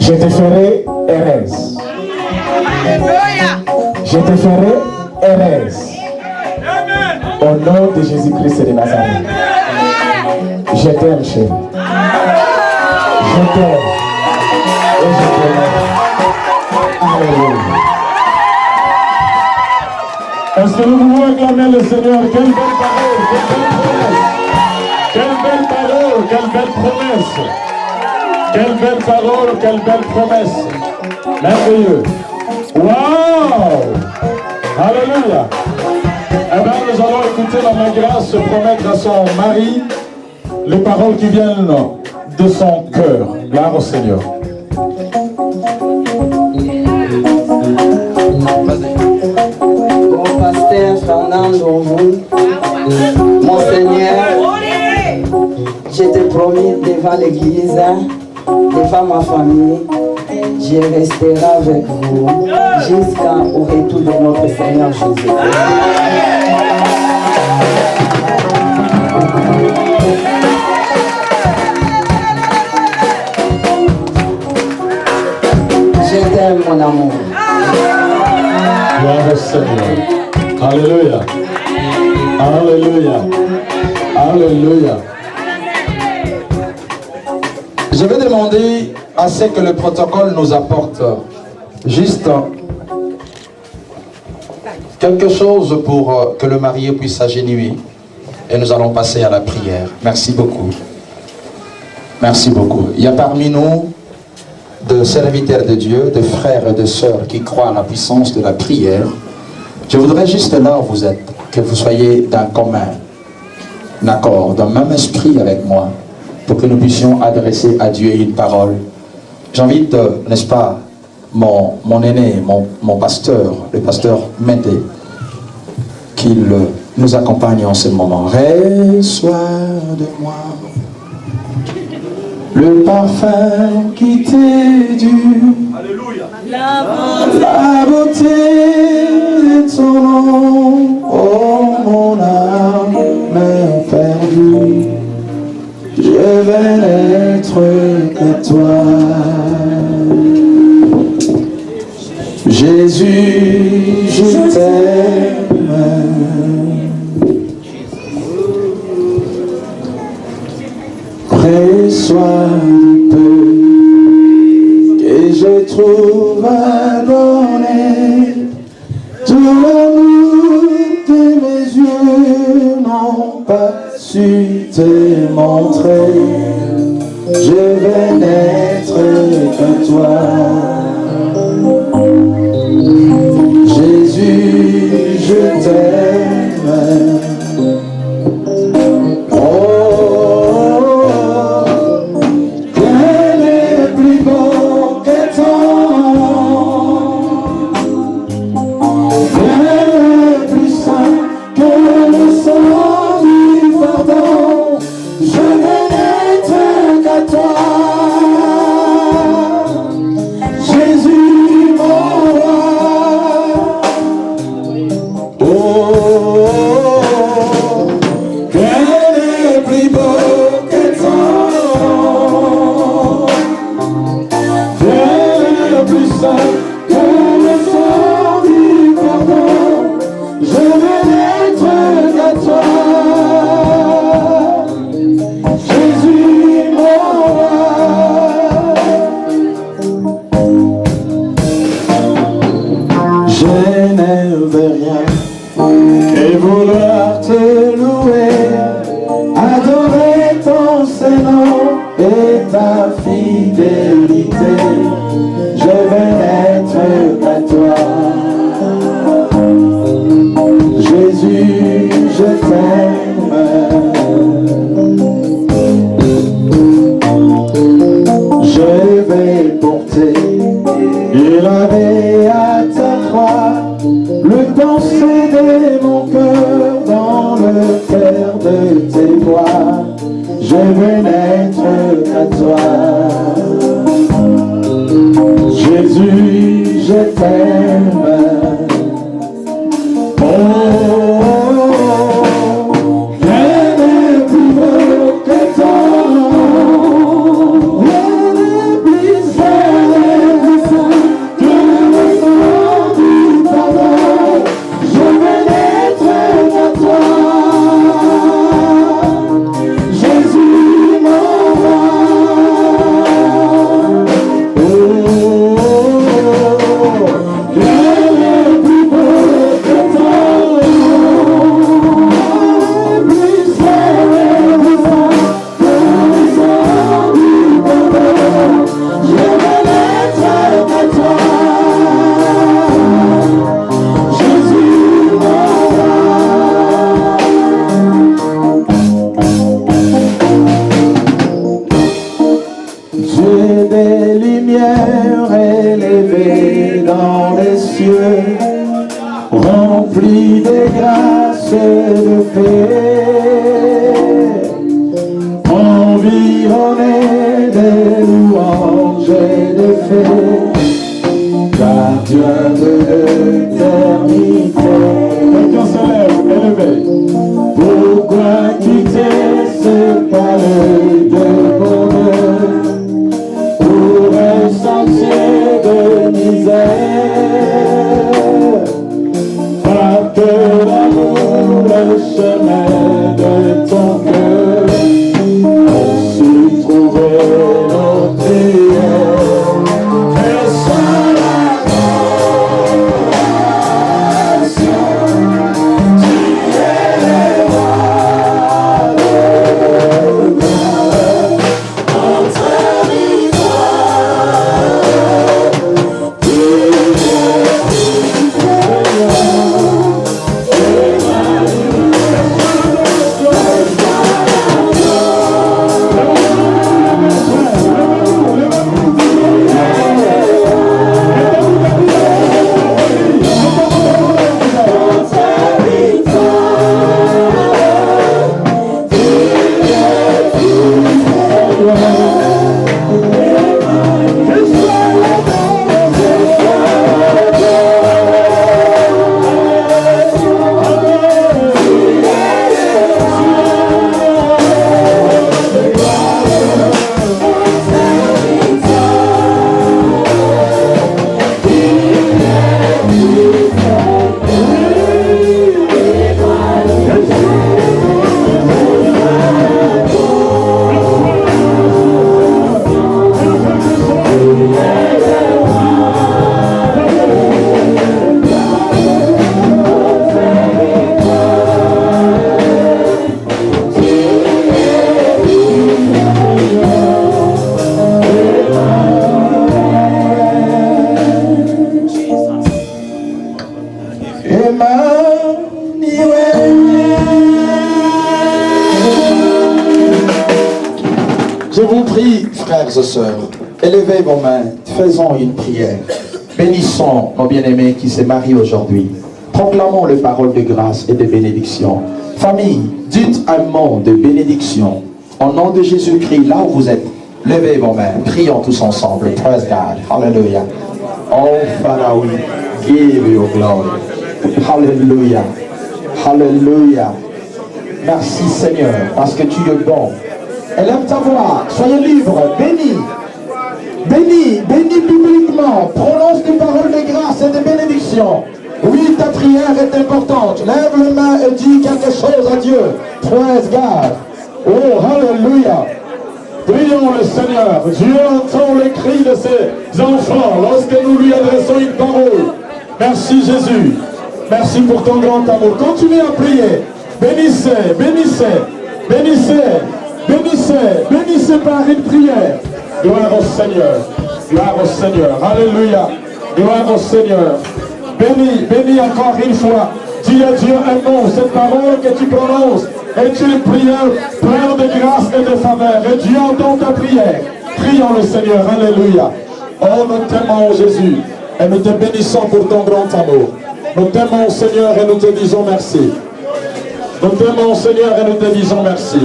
Je te ferai heureuse. Je te ferai heureuse. Au nom de Jésus-Christ de Nazareth. Je t'aime, chérie. Je t'aime. Et je t'aime. Alléluia. Est-ce que nous pouvons acclamer le Seigneur? Quelle belle parole, quelle belle promesse. Quelle belle parole, quelle belle promesse. Quelle belle parole, quelle belle promesse. Merveilleux. Waouh! Alléluia. Eh bien, nous allons écouter la Magresse se promettre à son mari les paroles qui viennent de son cœur. Gloire au Seigneur. Mon pasteur Fernando, mon Seigneur, je t'ai promis devant l'église, devant ma famille, je resterai avec vous jusqu'au retour de notre Seigneur Jésus. Je t'aime, mon amour. Gloire au Seigneur. Alléluia. Alléluia. Alléluia. Je vais demander à ce que le protocole nous apporte juste quelque chose pour que le marié puisse s'agenouiller. Et nous allons passer à la prière. Merci beaucoup. Merci beaucoup. Il y a parmi nous de serviteurs de Dieu, de frères et de sœurs qui croient à la puissance de la prière. Je voudrais juste là où vous êtes, que vous soyez d'un commun accord, d'un même esprit avec moi, pour que nous puissions adresser à Dieu une parole. J'invite, n'est-ce pas, mon aîné, mon pasteur, le pasteur Médé, qu'il nous accompagne en ce moment. Reçois de moi le parfum qui t'est dû. Alléluia. La beauté de ton nom, oh mon âme perdue. Je vais n'être que toi. Jésus, je t'aime. Reçois du peu que je trouve à donner. Tout l'amour que mes yeux n'ont pas su te montrer. Je vais n'être que toi. Jésus, je t'aime. rempli de grâce et de paix, environné de louanges et de fées, gardien de l'éternité. Quelqu'un se lève, élevé. Pourquoi quitter ce palais de bonheur pour un sentier de misère? Frappe d'amour le chemin de ton cœur, on s'y trouvait nos prières. Et soit la nation, tu es le roi de gloire, notre victoire, tu Je vous prie, frères et sœurs, élevez vos mains, faisons une prière. Bénissons nos bien-aimés qui se marient aujourd'hui. Proclamons les paroles de grâce et de bénédiction. Famille, dites un mot de bénédiction. Au nom de Jésus-Christ, là où vous êtes, levez vos mains, prions tous ensemble. Praise God. Hallelujah. Oh, Father, we give you glory. Hallelujah. Hallelujah. Merci Seigneur, parce que tu es bon. Élève ta voix, soyez libre, bénis. Bénis, bénis publiquement, prononce des paroles de grâce et de bénédiction. Oui, ta prière est importante. Lève les mains et dis quelque chose à Dieu. Praise God. Oh, hallelujah. Prions le Seigneur. Dieu entend les cris de ses enfants lorsque nous lui adressons une parole. Merci Jésus. Merci pour ton grand amour. Continuez à prier. Bénissez, bénissez, bénissez, bénissez, bénissez par une prière. Gloire au Seigneur. Gloire au Seigneur. Alléluia. Gloire au Seigneur. Bénis, bénis encore une fois. Dis à Dieu un mot. Cette parole que tu prononces est une prière pleine de grâce et de faveur. Et Dieu entend ta prière. Prions le Seigneur. Alléluia. Oh, nous t'aimons Jésus. Et nous te bénissons pour ton grand amour. Nous t'aimons Seigneur et nous te disons merci. Nous t'aimons Seigneur et nous te disons merci.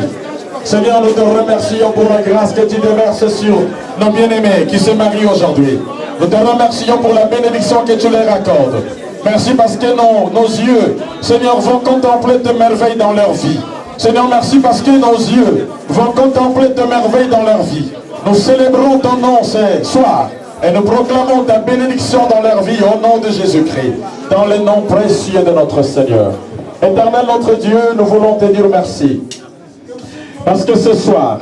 Seigneur, nous te remercions pour la grâce que tu déverses sur nos bien-aimés qui se marient aujourd'hui. Nous te remercions pour la bénédiction que tu leur accordes. Merci parce que nos yeux, Seigneur, vont contempler tes merveilles dans leur vie. Seigneur, merci parce que nos yeux vont contempler tes merveilles dans leur vie. Nous célébrons ton nom ce soir et nous proclamons ta bénédiction dans leur vie au nom de Jésus-Christ, dans le nom précieux de notre Seigneur. Éternel notre Dieu, nous voulons te dire merci. Parce que ce soir,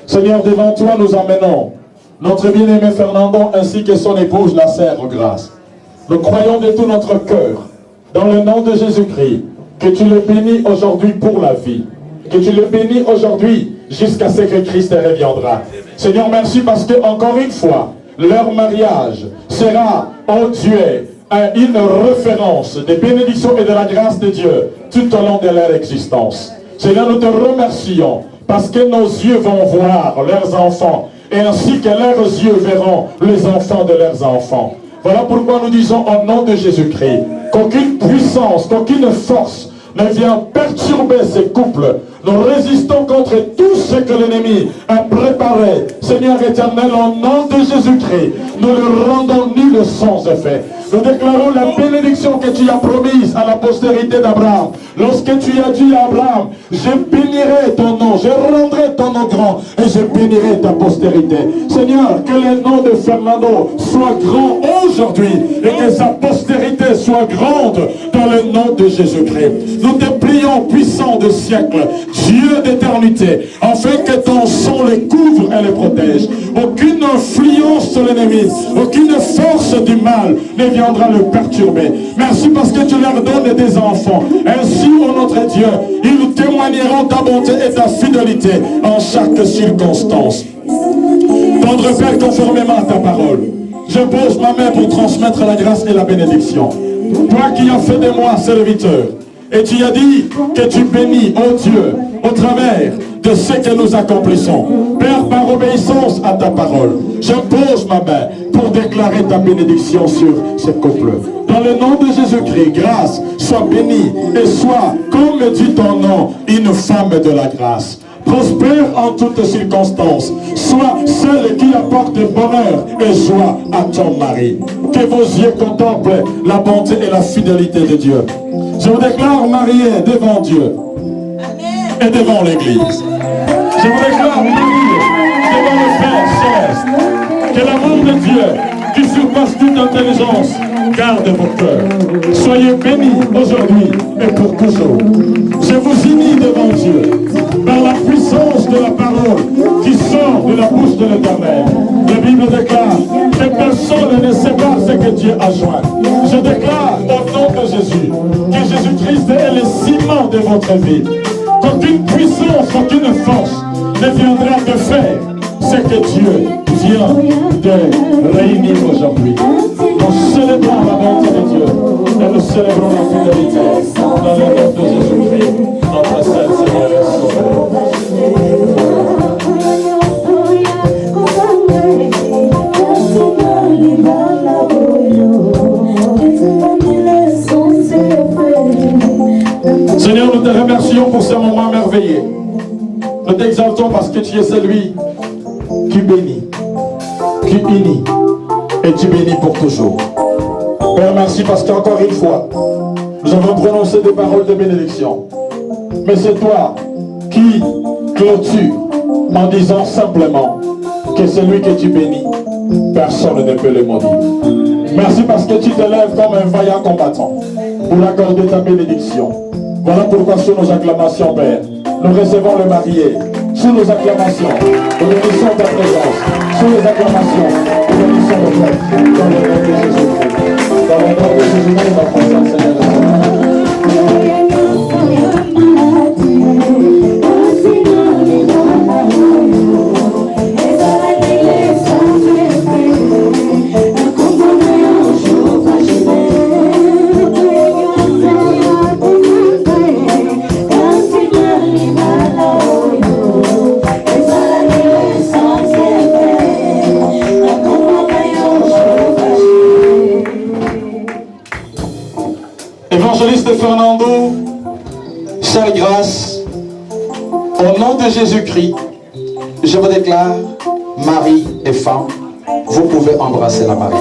Seigneur, devant toi nous emmenons notre bien-aimé Fernando ainsi que son épouse la sœur grâce. Nous croyons de tout notre cœur, dans le nom de Jésus-Christ, que tu le bénis aujourd'hui pour la vie. Que tu le bénis aujourd'hui jusqu'à ce que Christ reviendra. Seigneur, merci parce que encore une fois, leur mariage sera, oh Dieu, une référence de bénédiction et de la grâce de Dieu tout au long de leur existence. Seigneur, nous te remercions parce que nos yeux vont voir leurs enfants et ainsi que leurs yeux verront les enfants de leurs enfants. Voilà pourquoi nous disons au nom de Jésus-Christ qu'aucune puissance, qu'aucune force ne vient perturber ces couples. Nous résistons contre tout ce que l'ennemi a préparé. Seigneur éternel, au nom de Jésus-Christ, nous le rendons nul sans effet. Nous déclarons la bénédiction que tu as promise à la postérité d'Abraham. Lorsque tu as dit à Abraham, je bénirai ton nom, je rendrai ton nom grand et je bénirai ta postérité. Seigneur, que le nom de Fernando soit grand aujourd'hui et que sa postérité soit grande dans le nom de Jésus-Christ. Nous te prions, puissant de siècles, Dieu d'éternité, afin que ton sang les couvre et les protège. Aucune influence sur l'ennemi, aucune force du mal ne viendra le perturber. Merci parce que tu leur donnes des enfants. Ainsi, ô notre Dieu, ils témoigneront ta bonté et ta fidélité en chaque circonstance. Tendre Père, conformément à ta parole, je pose ma main pour transmettre la grâce et la bénédiction. Toi qui as fait de moi serviteur, et tu as dit que tu bénis, ô Dieu, au travers de ce que nous accomplissons. Père, par obéissance à ta parole, je pose ma main pour déclarer ta bénédiction sur ce couple. Dans le nom de Jésus-Christ, grâce, sois bénie et sois, comme dit ton nom, une femme de la grâce. Prospère en toutes circonstances. Sois celle qui apporte bonheur et joie à ton mari. Que vos yeux contemplent la bonté et la fidélité de Dieu. Je vous déclare marié devant Dieu et devant l'Église. Je vous déclare marié devant le Père Céleste. Que l'amour de Dieu, qui surpasse toute intelligence, garde vos cœurs. Soyez bénis aujourd'hui et pour toujours. Je vous unis devant Dieu par la puissance de la parole qui sort de la bouche de l'Éternel. La Bible déclare que personne ne sait pas ce que Dieu a joint. Je déclare au nom de Jésus que Jésus-Christ est le ciment de votre vie. Qu'aucune puissance, aucune force ne viendra de faire ce que Dieu vient de réunir aujourd'hui. Nous célébrons la bonté de Dieu et nous célébrons la fidélité dans le nom de Jésus-Christ, notre Saint Seigneur et Sauveur. Seigneur, nous te remercions pour ce moment merveilleux. Nous t'exaltons parce que tu es celui qui bénit, qui unit et tu bénis pour toujours. Père, merci parce qu'encore une fois, nous avons prononcé des paroles de bénédiction. Mais c'est toi qui clôture en disant simplement que celui que tu bénis, personne ne peut le maudire. Merci parce que tu te lèves comme un vaillant combattant pour accorder ta bénédiction. Voilà pourquoi sous nos acclamations, Père, nous recevons le marié. Sous nos acclamations, nous bénissons ta présence. Sous les acclamations, nous bénissons le Père. Dans le nom de Jésus-Christ. Dans le nom de Jésus-Christ, notre Saint Seigneur. Évangéliste Fernando, chère grâce, au nom de Jésus-Christ, je vous déclare, mari et femme, vous pouvez embrasser la mariée.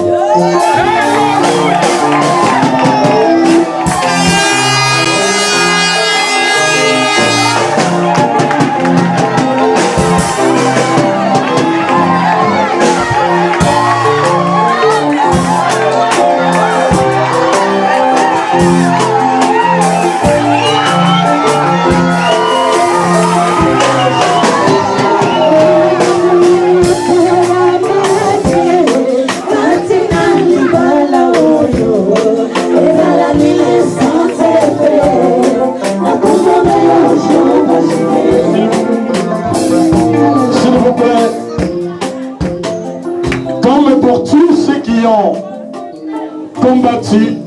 Combattu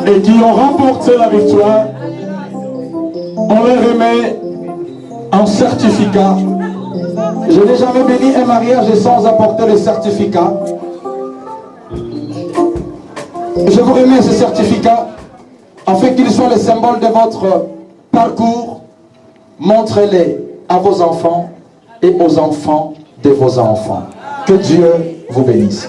et qui ont remporté la victoire, on leur remet un certificat. Je n'ai jamais béni un mariage sans apporter le certificat Je vous remets ce certificat afin qu'il soit le symbole de votre parcours. Montrez-les à vos enfants et aux enfants de vos enfants. Que Dieu vous bénisse.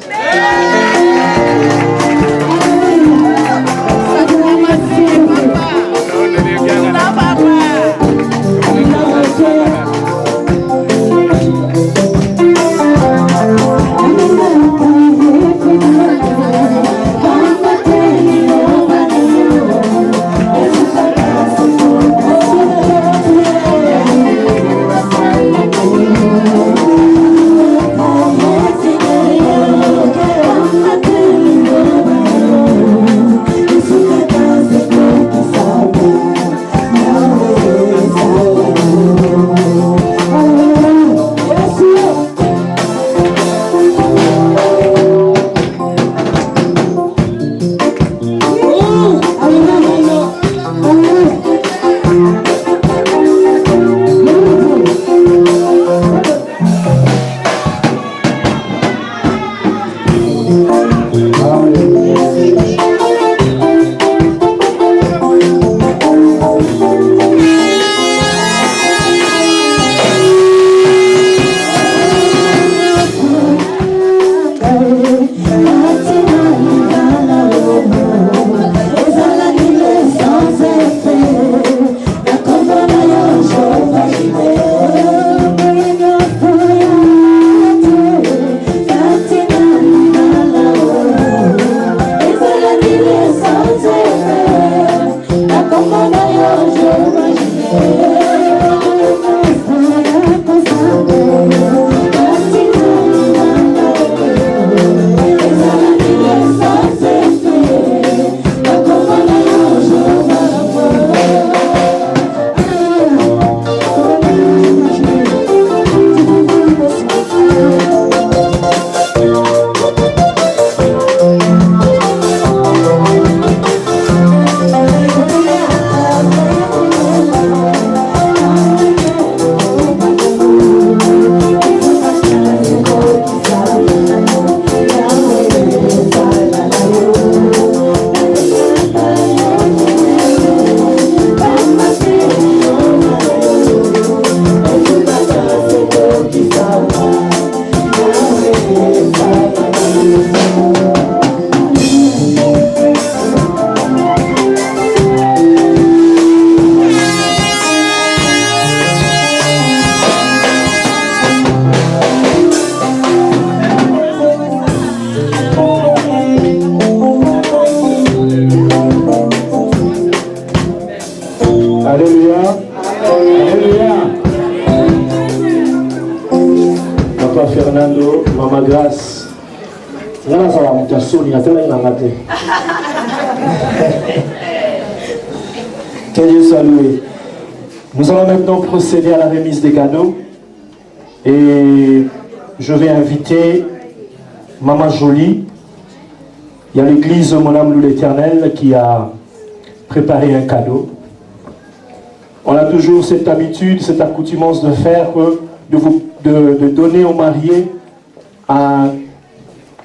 Que Dieu soit loué. Nous allons maintenant procéder à la remise des cadeaux. Et je vais inviter Maman Jolie. Il y a l'église Mon âme loue l'Éternel qui a préparé un cadeau. On a toujours cette habitude, cette accoutumance de faire, de donner aux mariés un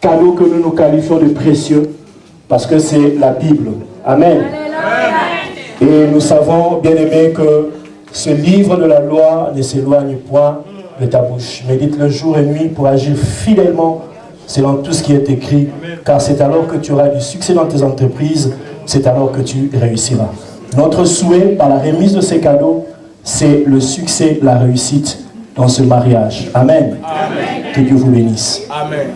cadeau que nous nous qualifions de précieux, parce que c'est la Bible. Amen. Et nous savons, bien aimés, que ce livre de la loi ne s'éloigne point de ta bouche. Médite le jour et nuit pour agir fidèlement selon tout ce qui est écrit, car c'est alors que tu auras du succès dans tes entreprises, c'est alors que tu réussiras. Notre souhait, par la remise de ces cadeaux, c'est le succès, la réussite dans ce mariage. Amen. Amen. Que Dieu vous bénisse. Amen.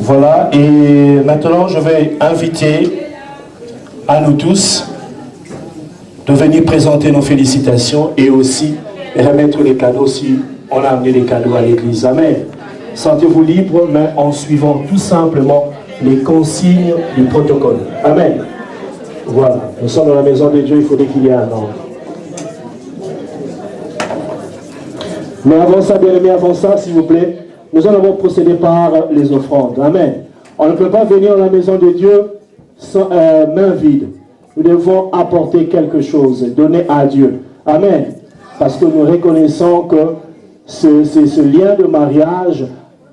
Voilà, et maintenant je vais inviter à nous tous de venir présenter nos félicitations et aussi remettre les cadeaux si on a amené les cadeaux à l'église. Amen. Sentez-vous libre, mais en suivant tout simplement les consignes du protocole. Amen. Voilà, nous sommes dans la maison de Dieu, il faudrait qu'il y ait un ordre. Mais avant ça, bien aimé, avant ça, s'il vous plaît, nous allons procéder par les offrandes. Amen. On ne peut pas venir dans la maison de Dieu sans, main vide. Nous devons apporter quelque chose, donner à Dieu. Amen. parce que nous reconnaissons que ce lien de mariage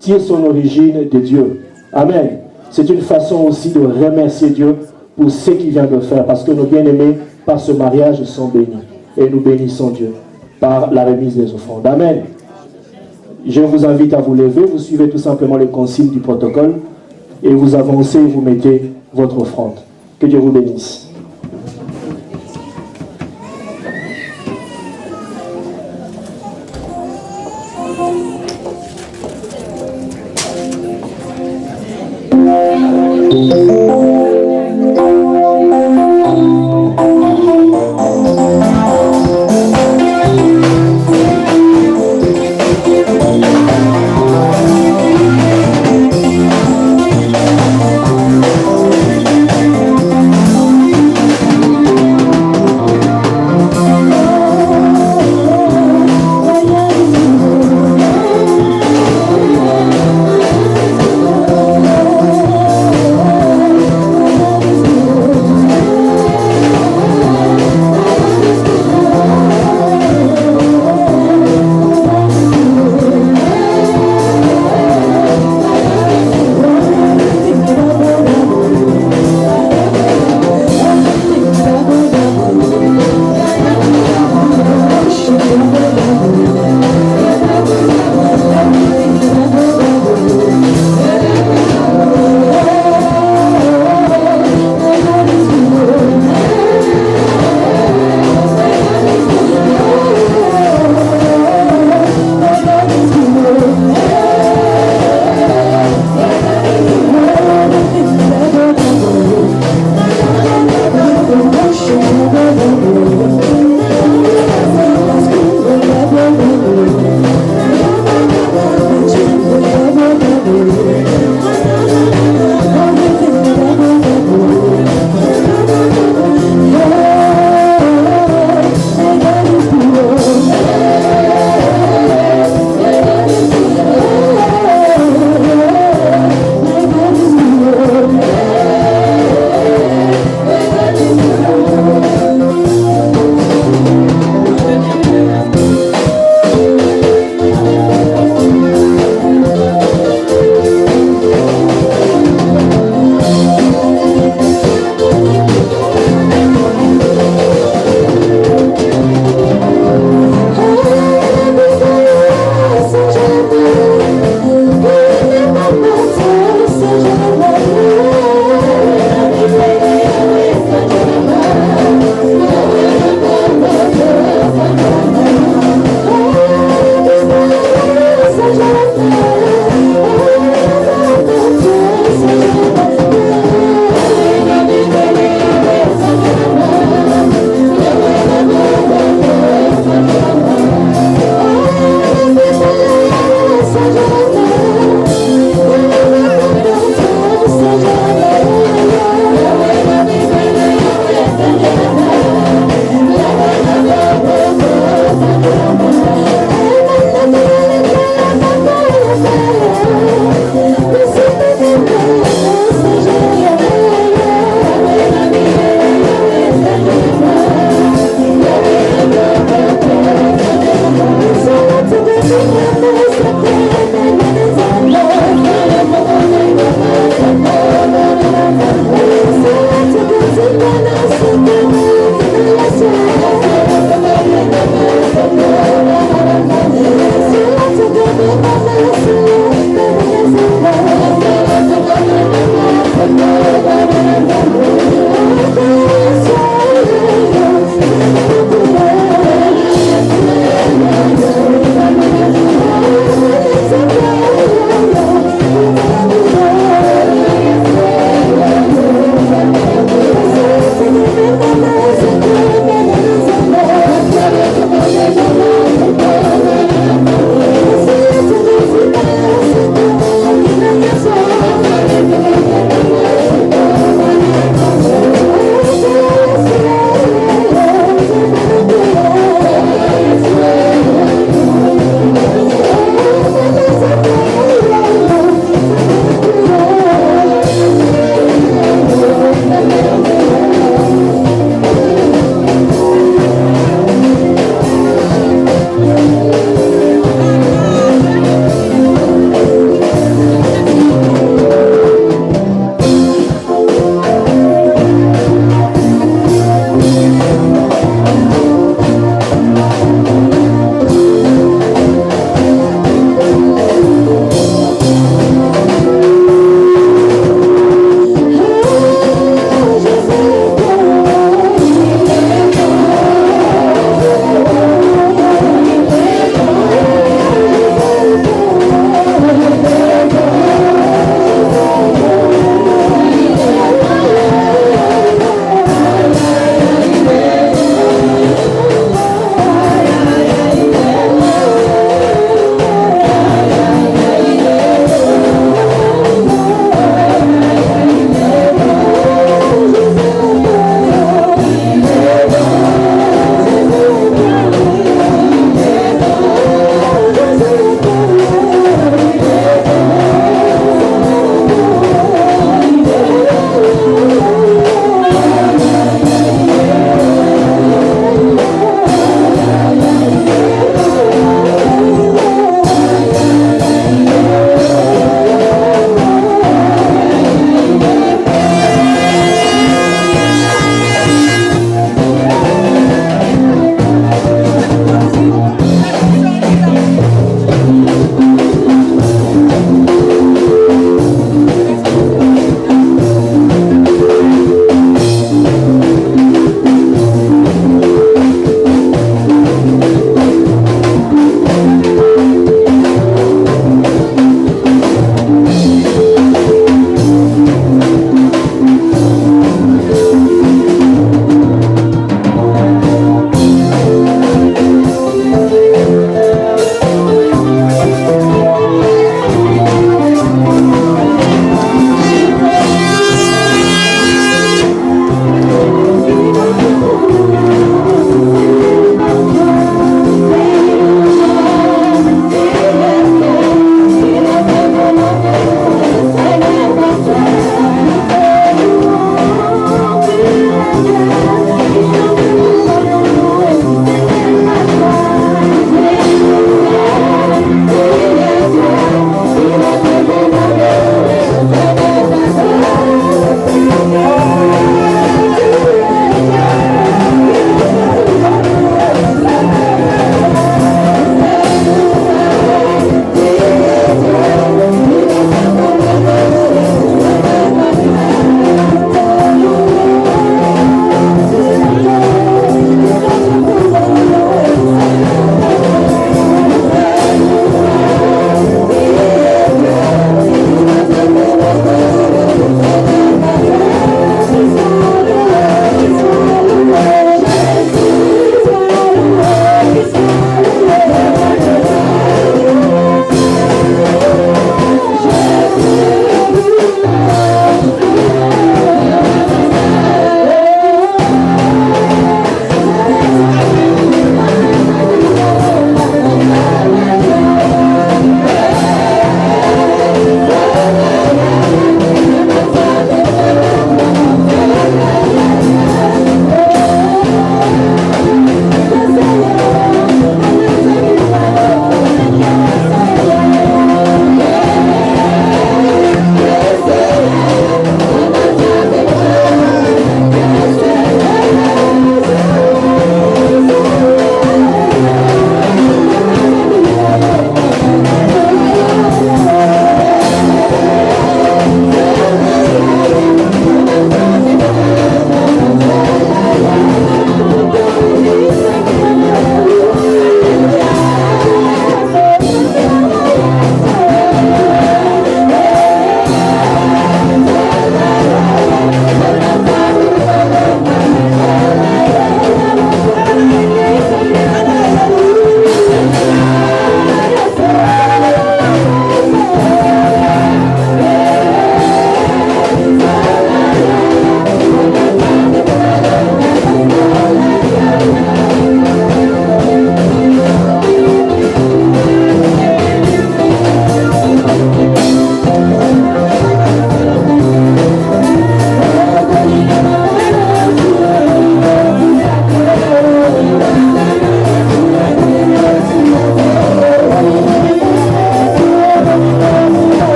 tire son origine de Dieu. Amen. C'est une façon aussi de remercier Dieu pour ce qu'il vient de faire, parce que nos bien-aimés, par ce mariage, sont bénis. Et nous bénissons Dieu par la remise des offrandes. Amen. Je vous invite à vous lever, vous suivez tout simplement les consignes du protocole et vous avancez et vous mettez votre offrande. Que Dieu vous bénisse.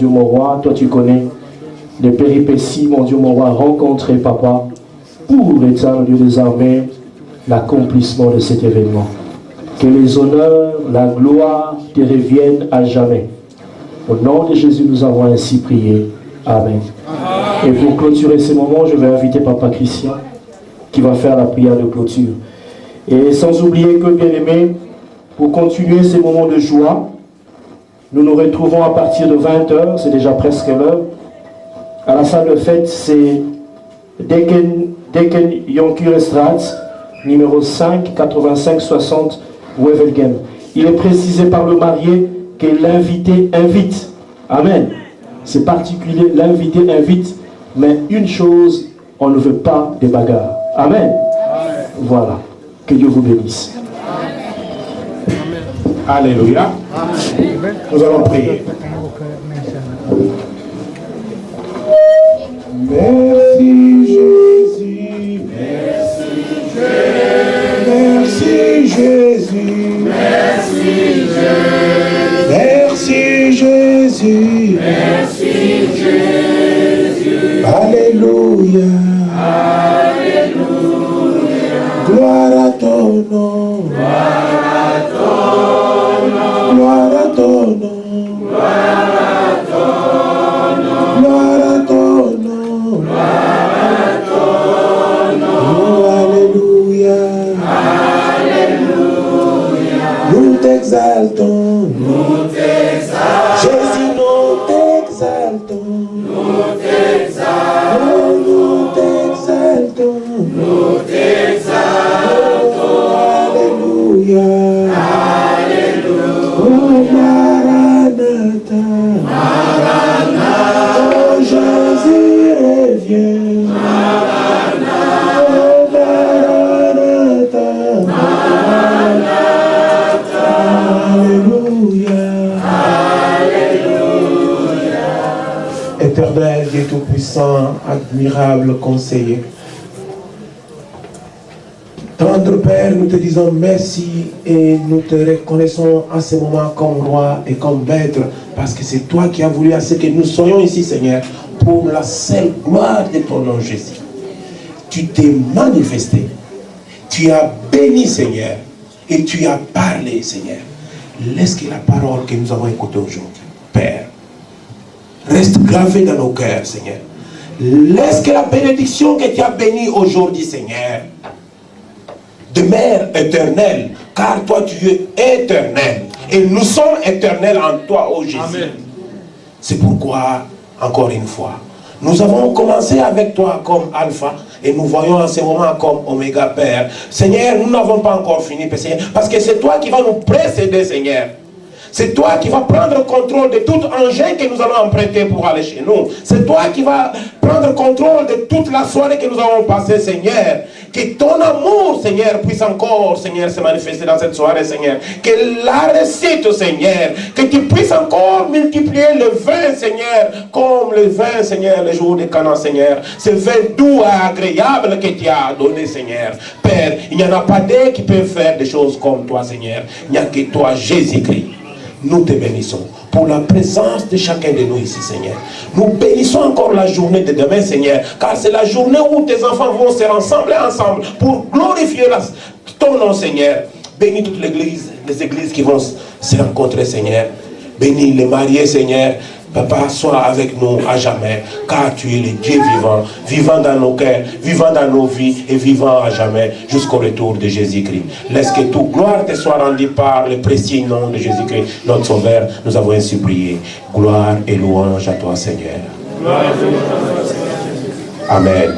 Dieu, mon roi. Toi, tu connais les péripéties, mon Dieu, mon roi, rencontrées, papa, pour l'éternel Dieu des armées, l'accomplissement de cet événement. Que les honneurs, la gloire te reviennent à jamais. Au nom de Jésus, nous avons ainsi prié. Amen. Et pour clôturer ces moments, je vais inviter Papa Christian qui va faire la prière de clôture. Et sans oublier que, bien-aimés, pour continuer ces moments de joie, nous nous retrouvons à partir de 20h, c'est déjà presque l'heure. À la salle de fête, c'est Deken Yonkure-Straat, numéro 5, 85 60 Wevelgem. Il est précisé par le marié que l'invité invite. Amen. C'est particulier, l'invité invite, mais une chose, on ne veut pas des bagarres. Amen. Voilà. Que Dieu vous bénisse. Alléluia. Nous allons prier. Merci Jésus. Merci Jésus. Merci Jésus. Merci Jésus. Merci Jésus. Alléluia. Alléluia. Gloire à ton nom. Gloire à ton nom. Gloire à ton nom. Gloire à ton nom. Gloire à ton nom. Gloire à ton nom. Alléluia. Alléluia. Nous t'exaltons. Nous t'exaltons. Jésus, nous t'exaltons. Nous t'exaltons. Nous t'exaltons. Nous t'exaltons. Alléluia. Alléluia. Oh Maranatha. Maranatha. Oh Jésus reviens. Maranatha. Oh Maranatha. Maranatha. Alléluia. Alléluia. Éternel Dieu Tout-Puissant, admirable conseiller, tendre Père, nous te disons merci et nous te reconnaissons en ce moment comme roi et comme maître, parce que c'est toi qui as voulu à ce que nous soyons ici, Seigneur, pour la seule gloire de ton nom, Jésus. Tu t'es manifesté, tu as béni, Seigneur, et tu as parlé, Seigneur. Laisse que la parole que nous avons écoutée aujourd'hui, Père, reste gravée dans nos cœurs, Seigneur. Laisse que la bénédiction que tu as bénie aujourd'hui, Seigneur, demeure éternelle, car toi tu es éternel et nous sommes éternels en toi, ô Jésus. C'est pourquoi, encore une fois, nous avons commencé avec toi comme Alpha et nous voyons en ce moment comme Oméga, Père. Seigneur, nous n'avons pas encore fini, Seigneur, parce que c'est toi qui vas nous précéder, Seigneur. C'est toi qui vas prendre contrôle de tout engin que nous allons emprunter pour aller chez nous. C'est toi qui vas prendre contrôle de toute la soirée que nous avons passée, Seigneur. Que ton amour, Seigneur, puisse encore, Seigneur, se manifester dans cette soirée, Seigneur. Que la réussite, Seigneur, que tu puisses encore multiplier le vin, Seigneur, comme le vin, Seigneur, le jour de Canaan, Seigneur. Ce vin doux et agréable que tu as donné, Seigneur. Père, il n'y en a pas deux qui peuvent faire des choses comme toi, Seigneur. Il n'y a que toi, Jésus-Christ. Nous te bénissons pour la présence de chacun de nous ici, Seigneur. Nous bénissons encore la journée de demain, Seigneur, car c'est la journée où tes enfants vont se rassembler ensemble pour glorifier ton nom, Seigneur. Bénis toute l'église, les églises qui vont se rencontrer, Seigneur. Bénis les mariés, Seigneur. Papa, sois avec nous à jamais, car tu es le Dieu vivant, vivant dans nos cœurs, vivant dans nos vies et vivant à jamais jusqu'au retour de Jésus-Christ. Laisse que toute gloire te soit rendue par le précieux nom de Jésus-Christ, notre Sauveur. Nous avons ainsi prié. Gloire et louange à toi, Seigneur. Amen.